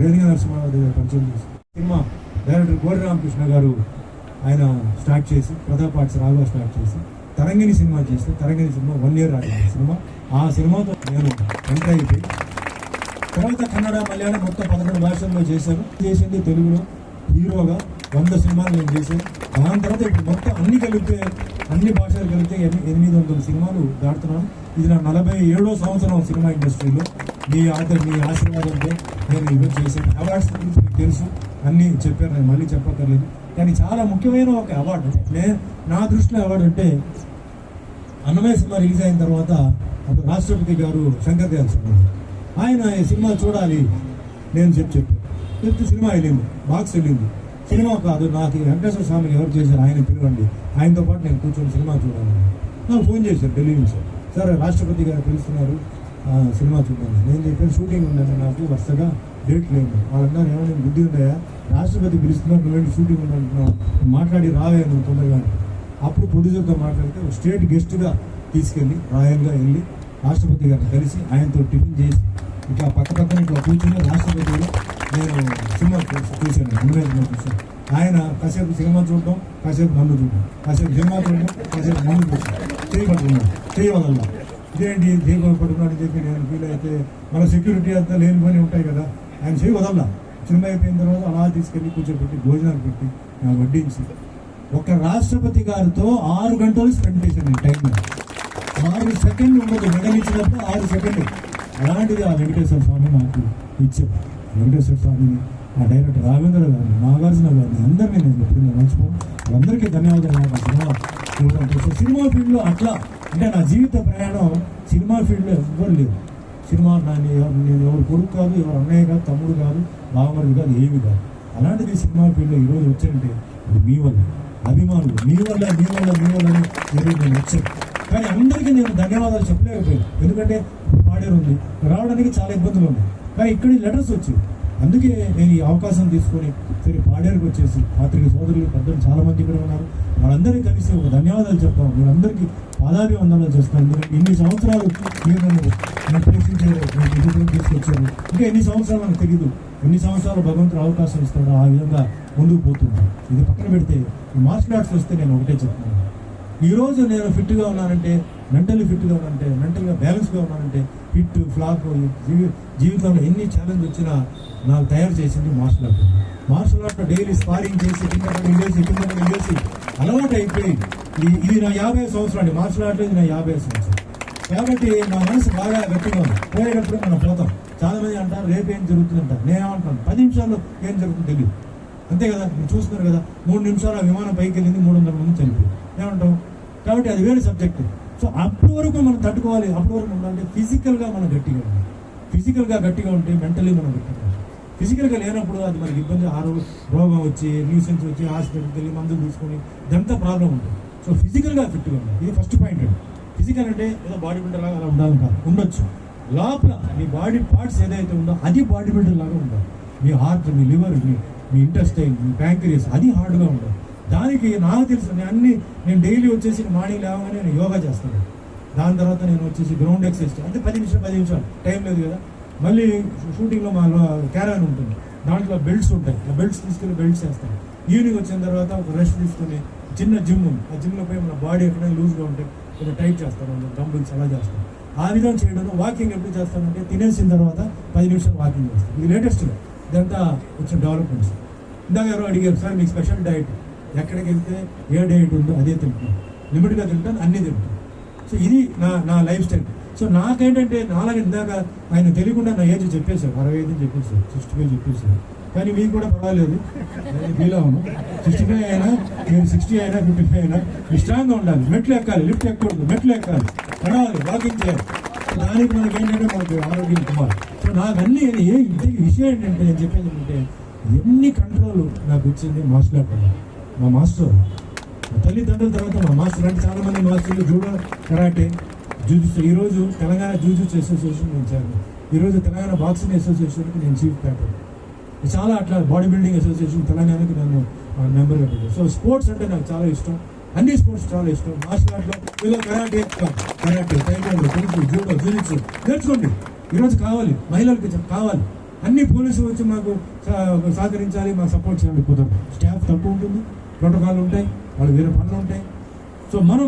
రేణుగా నరసింహారావు దగ్గర పరిచయం చేసి సినిమా డైరెక్టర్ కోడి రామకృష్ణ గారు ఆయన స్టార్ట్ చేసి ప్రతాప్ ఆర్ట్స్ రాఘవ స్టార్ట్ చేసి తరంగిణి సినిమా చేస్తే తరంగిణి సినిమా 1 year ఆడింది సినిమా. ఆ సినిమాతో నేను ఎంటర్ అయిపోయి తర్వాత కన్నడ మలయాళం మొత్తం 11 భాషల్లో చేసింది తెలుగులో హీరోగా 100 సినిమాలు నేను చేశాను. దాని తర్వాత ఇప్పుడు మొత్తం అన్ని కలిపితే అన్ని భాషలు కలిపితే 800 సినిమాలు దాటుతున్నాను. ఇది నా 47వ సంవత్సరం సినిమా ఇండస్ట్రీలో. మీ ఆశీర్వాదంతో నేను ఈరోజు చేశాను. అవార్డ్స్ గురించి మీకు తెలుసు, అన్నీ చెప్పారు, నేను మళ్ళీ చెప్పక్కర్లేదు. కానీ చాలా ముఖ్యమైన ఒక అవార్డు నా దృష్టిలో అవార్డు అంటే అన్నమయ్య సినిమా రిలీజ్ అయిన తర్వాత అప్పుడు రాష్ట్రపతి గారు శంకర్ దయాళ్ సార్ ఆయన ఈ సినిమా చూడాలి నేను చెప్తే సినిమా వెళ్ళింది, బాక్స్ వెళ్ళింది. సినిమా కాదు నాకు వెంకటేశ్వర స్వామిని ఎవరు చేశారు ఆయన పిలవండి, ఆయనతో పాటు నేను కూర్చొని సినిమా చూడాలి. నాకు ఫోన్ చేశారు ఢిల్లీ నుంచి, సార్ రాష్ట్రపతి గారు పిలుస్తున్నారు సినిమా చూడాలి. నేను చెప్పాను షూటింగ్ ఉందండి, నాకు వరుసగా డేట్ లేదు. వాళ్ళందరూ ఏమైనా బుద్ధి ఉన్నాయా, రాష్ట్రపతి పిలుస్తున్నారు నువ్వేంటి షూటింగ్ ఉందంటున్నావు, మాట్లాడి రావే నువ్వు తొందరగా. అప్పుడు ప్రొడ్యూసర్తో మాట్లాడితే స్టేట్ గెస్ట్గా తీసుకెళ్ళి రాయల్గా వెళ్ళి రాష్ట్రపతి గారిని కలిసి ఆయనతో టిఫిన్ చేసి ఇట్లా పక్కన ఇట్లా కూర్చొని రాష్ట్రపతిలో నేను సినిమా చూశాను, అన్నమయ్య సినిమా చూశాను. ఆయన కాసేపు సినిమా చూడటం, కాసేపు నన్ను చూడటం, కాసేపు సినిమా చూడటం, కాసేపు నన్ను చూడటం, చేయబడుతున్నాడు చేయవల్ల ఇదేంటి చేయబడుతున్నాడు అని చెప్పి నేను ఫీల్ అయితే మన సెక్యూరిటీ అంతా లేని పని ఉంటాయి కదా, ఆయన చేయవదల్లా. సినిమా అయిపోయిన తర్వాత అలా తీసుకెళ్ళి కూర్చోబెట్టి భోజనాలు పెట్టి నాకు వడ్డించి ఒక రాష్ట్రపతి గారితో 6 గంటలు స్పెండ్ చేశాను నేను టైం. 6 సెకండ్లు ఉండదు, మెడల్ ఇచ్చినప్పుడు 6 సెకండ్లు. అలాంటిది ఆ వెంకటేశ్వర స్వామి నాకు ఇచ్చారు. వెంకటేశ్వర స్వామిని, ఆ డైరెక్టర్ రాఘవేంద్ర గారిని, నాగార్జున గారిని, అందరినీ నేను ఎప్పుడు మర్చిపోను. అందరికీ ధన్యవాదాలు. నాకు సినిమా చూడడం సినిమా ఫీల్డ్లో అట్లా అంటే నా జీవిత ప్రయాణం సినిమా ఫీల్డ్లో ఎవ్వరు లేదు. సినిమా నేను ఎవరు కొడుకు కాదు, ఎవరు అన్నయ్య కాదు, తమ్ముడు కాదు, బావమరిది కాదు, ఏమి కాదు. అలాంటిది సినిమా ఫీల్డ్లో ఈరోజు వచ్చానంటే అది మీ వల్ల, అభిమానులు మీ వల్ల ఈరోజు నేను వచ్చాను. కానీ అందరికీ నేను ధన్యవాదాలు చెప్పలేకపోయాను, ఎందుకంటే ఇప్పుడు పాడేరు ఉంది, రావడానికి చాలా ఇబ్బందులు ఉన్నాయి. కానీ ఇక్కడ లెటర్స్ వచ్చాయి, అందుకే నేను ఈ అవకాశం తీసుకొని సరే పాడేరుకు వచ్చేసి పాత్రిక సోదరులు పెద్దలు చాలామంది ఇక్కడ ఉన్నారు, వాళ్ళందరికీ కలిసి ఒక ధన్యవాదాలు చెప్తాను. మీరందరికీ పాదాభివందనాలు చేస్తాను. ఎందుకంటే ఇన్ని సంవత్సరాలు మీరు నన్ను ప్రేక్షించారు, తీసుకొచ్చారు. ఇంకా ఎన్ని సంవత్సరాలు నాకు తెలియదు, ఎన్ని సంవత్సరాలు భగవంతుడు అవకాశం ఇస్తాడో ఆ విధంగా ముందుకు పోతున్నాను. ఇది పక్కన పెడితే ఈ మార్షల్ ఆర్ట్స్ వస్తే నేను ఒకటే చెప్తున్నాను, ఈరోజు నేను ఫిట్గా ఉన్నానంటే, మెంటల్లీ ఫిట్గా ఉన్నానంటే, మెంటల్గా బ్యాలెన్స్గా ఉన్నానంటే, ఫిట్ ఫ్లాప్ జీవితంలో ఎన్ని ఛాలెంజ్ వచ్చినా నాకు తయారు చేసింది martial art. Martial art daily sparring చేసి కింద వెళ్ళేసి అలవాటు అయిపోయి ఇది నా 50 సంవత్సరాలు, మార్షల్ ఆర్ట్లో ఇది నా 50 సంవత్సరాలు. కాబట్టి నా మనసు బాగా గట్టిగా ఉంది. పోయేటప్పుడు మనం పోతాం, చాలా మంది అంటారు రేపు ఏం జరుగుతుంది అంటారు. నేనేమంటాను 10 నిమిషాల్లో ఏం జరుగుతుందో తెలియదు, అంతే కదా. మీరు చూస్తున్నారు కదా, 3 నిమిషాలు ఆ విమానం పైకి వెళ్ళింది, 300 మంది చనిపోయింది, ఏమంటాం. కాబట్టి అది వేరే సబ్జెక్ట్. సో అప్పటి వరకు మనం తట్టుకోవాలి, అప్పటి వరకు ఉండాలంటే ఫిజికల్గా మనం గట్టిగా ఉండాలి. ఫిజికల్గా గట్టిగా ఉంటే మెంటలీ మనం గట్టిగా ఉండాలి. ఫిజికల్గా లేనప్పుడు అది మనకి ఇబ్బంది, రోగం వచ్చి న్యూసెన్స్ వచ్చి హాస్పిటల్కి వెళ్ళి మందులు తీసుకొని ఇదంతా ప్రాబ్లం ఉంటుంది. సో ఫిజికల్గా ఫిట్గా ఉండాలి, ఇది ఫస్ట్ పాయింట్ అండి. ఫిజికల్ అంటే ఏదో బాడీ బిల్డర్ లాగా అలా ఉండాలని కాదు, ఉండొచ్చు. లోపల మీ బాడీ పార్ట్స్ ఏదైతే ఉందో అది బాడీ బిల్డర్ లాగా ఉండాలి. మీ హార్ట్, మీ లివర్, మీ ఇంటెస్టైన్, మీ ప్యాంక్రియస్ అది హార్డ్గా ఉండాలి. దానికి నాకు తెలుసు, నేను డైలీ వచ్చేసి మార్నింగ్ లేవగానే నేను యోగా చేస్తాను. దాని తర్వాత నేను వచ్చేసి గ్రౌండ్ ఎక్సర్సైజ్ అంటే 10 నిమిషాలు టైం లేదు కదా. మళ్ళీ షూటింగ్లో మా క్యారవాన్ ఉంటుంది, దాంట్లో బెల్ట్స్ ఉంటాయి, ఆ బెల్ట్స్ తీసుకెళ్ళి బెల్ట్స్ వేస్తాను. ఈవినింగ్ వచ్చిన తర్వాత ఒక రెస్ట్ తీసుకొని చిన్న జిమ్ ఉంది, ఆ జిమ్లో పోయి మన బాడీ ఎక్కడైనా లూజ్గా ఉంటే కొంచెం టైట్ చేస్తాను, డంబుల్స్ అలా చేస్తాను. ఆ విధంగా చేయడం. వాకింగ్ ఎప్పుడు చేస్తానంటే తినేసిన తర్వాత 10 నిమిషాలు వాకింగ్ చేస్తాను. ఇది లేటెస్ట్గా ఇదంతా వచ్చిన డెవలప్మెంట్స్. ఇందాక ఎవరో అడిగారు, సార్ మీకు స్పెషల్ డైట్, ఎక్కడికి వెళ్తే ఏ డైట్ ఉందో అదే తింటాను, లిమిట్గా తింటాను, అన్నీ తింటాను. సో ఇది నా లైఫ్ స్టైల్. సో నాకేంటంటే నాలాగా ఇందాక ఆయన తెలియకుండా నా ఏజ్ చెప్పేశారు, 65 చెప్పేశారు, 65 చెప్పేశారు. కానీ మీకు కూడా పర్వాలేదు, నేను ఫీల్ అవ్వను. 65 అయినా, మీరు 60 అయినా, 55 అయినా మీరు స్ట్రాంగ్గా ఉండాలి. మెట్లు ఎక్కాలి, లిఫ్ట్ ఎక్కకూడదు, మెట్లు ఎక్కాలి, నడవాలి, వాకింగ్ చేయాలి. దానికి మనకి ఏంటంటే మనకు ఆరోగ్యం ఇవ్వాలి. సో నాకు అన్నీ విషయం ఏంటంటే నేను చెప్పేది ఏంటంటే ఎన్ని కంట్రోల్ నాకు వచ్చింది మార్షల్ ఆర్ట్ వల్ల. మా మాస్టర్, మా తల్లిదండ్రుల తర్వాత మా మాస్టర్ అంటే చాలామంది మాస్టర్లు జూడో, కరాటే, జూజుట్సు. ఈరోజు తెలంగాణ జూజుట్సు అసోసియేషన్ నేను చేరాను. ఈరోజు తెలంగాణ బాక్సింగ్ అసోసియేషన్కి నేను చీఫ్ క్యాప్టెన్. చాలా అట్లా బాడీ బిల్డింగ్ అసోసియేషన్ తెలంగాణకి నన్ను మెంబర్గా పెట్టాను. సో స్పోర్ట్స్ అంటే నాకు చాలా ఇష్టం, అన్ని స్పోర్ట్స్ చాలా ఇష్టం. మార్షల్ ఆర్ట్లో ఇలా కరాటే, టైక్వాండో, కున్ఫు, జూడో, జూజిట్సు నేర్చుకోండి. ఈరోజు కావాలి, మహిళలకి కావాలి. అన్ని పోలీసులు వచ్చి మాకు సహకరించాలి, మాకు సపోర్ట్ చేయాలి, కుదరదు. స్టాఫ్ తక్కువ ఉంటుంది, ప్రోటోకాల్ ఉంటాయి, వాళ్ళు వేరే పనులు ఉంటాయి. సో మనం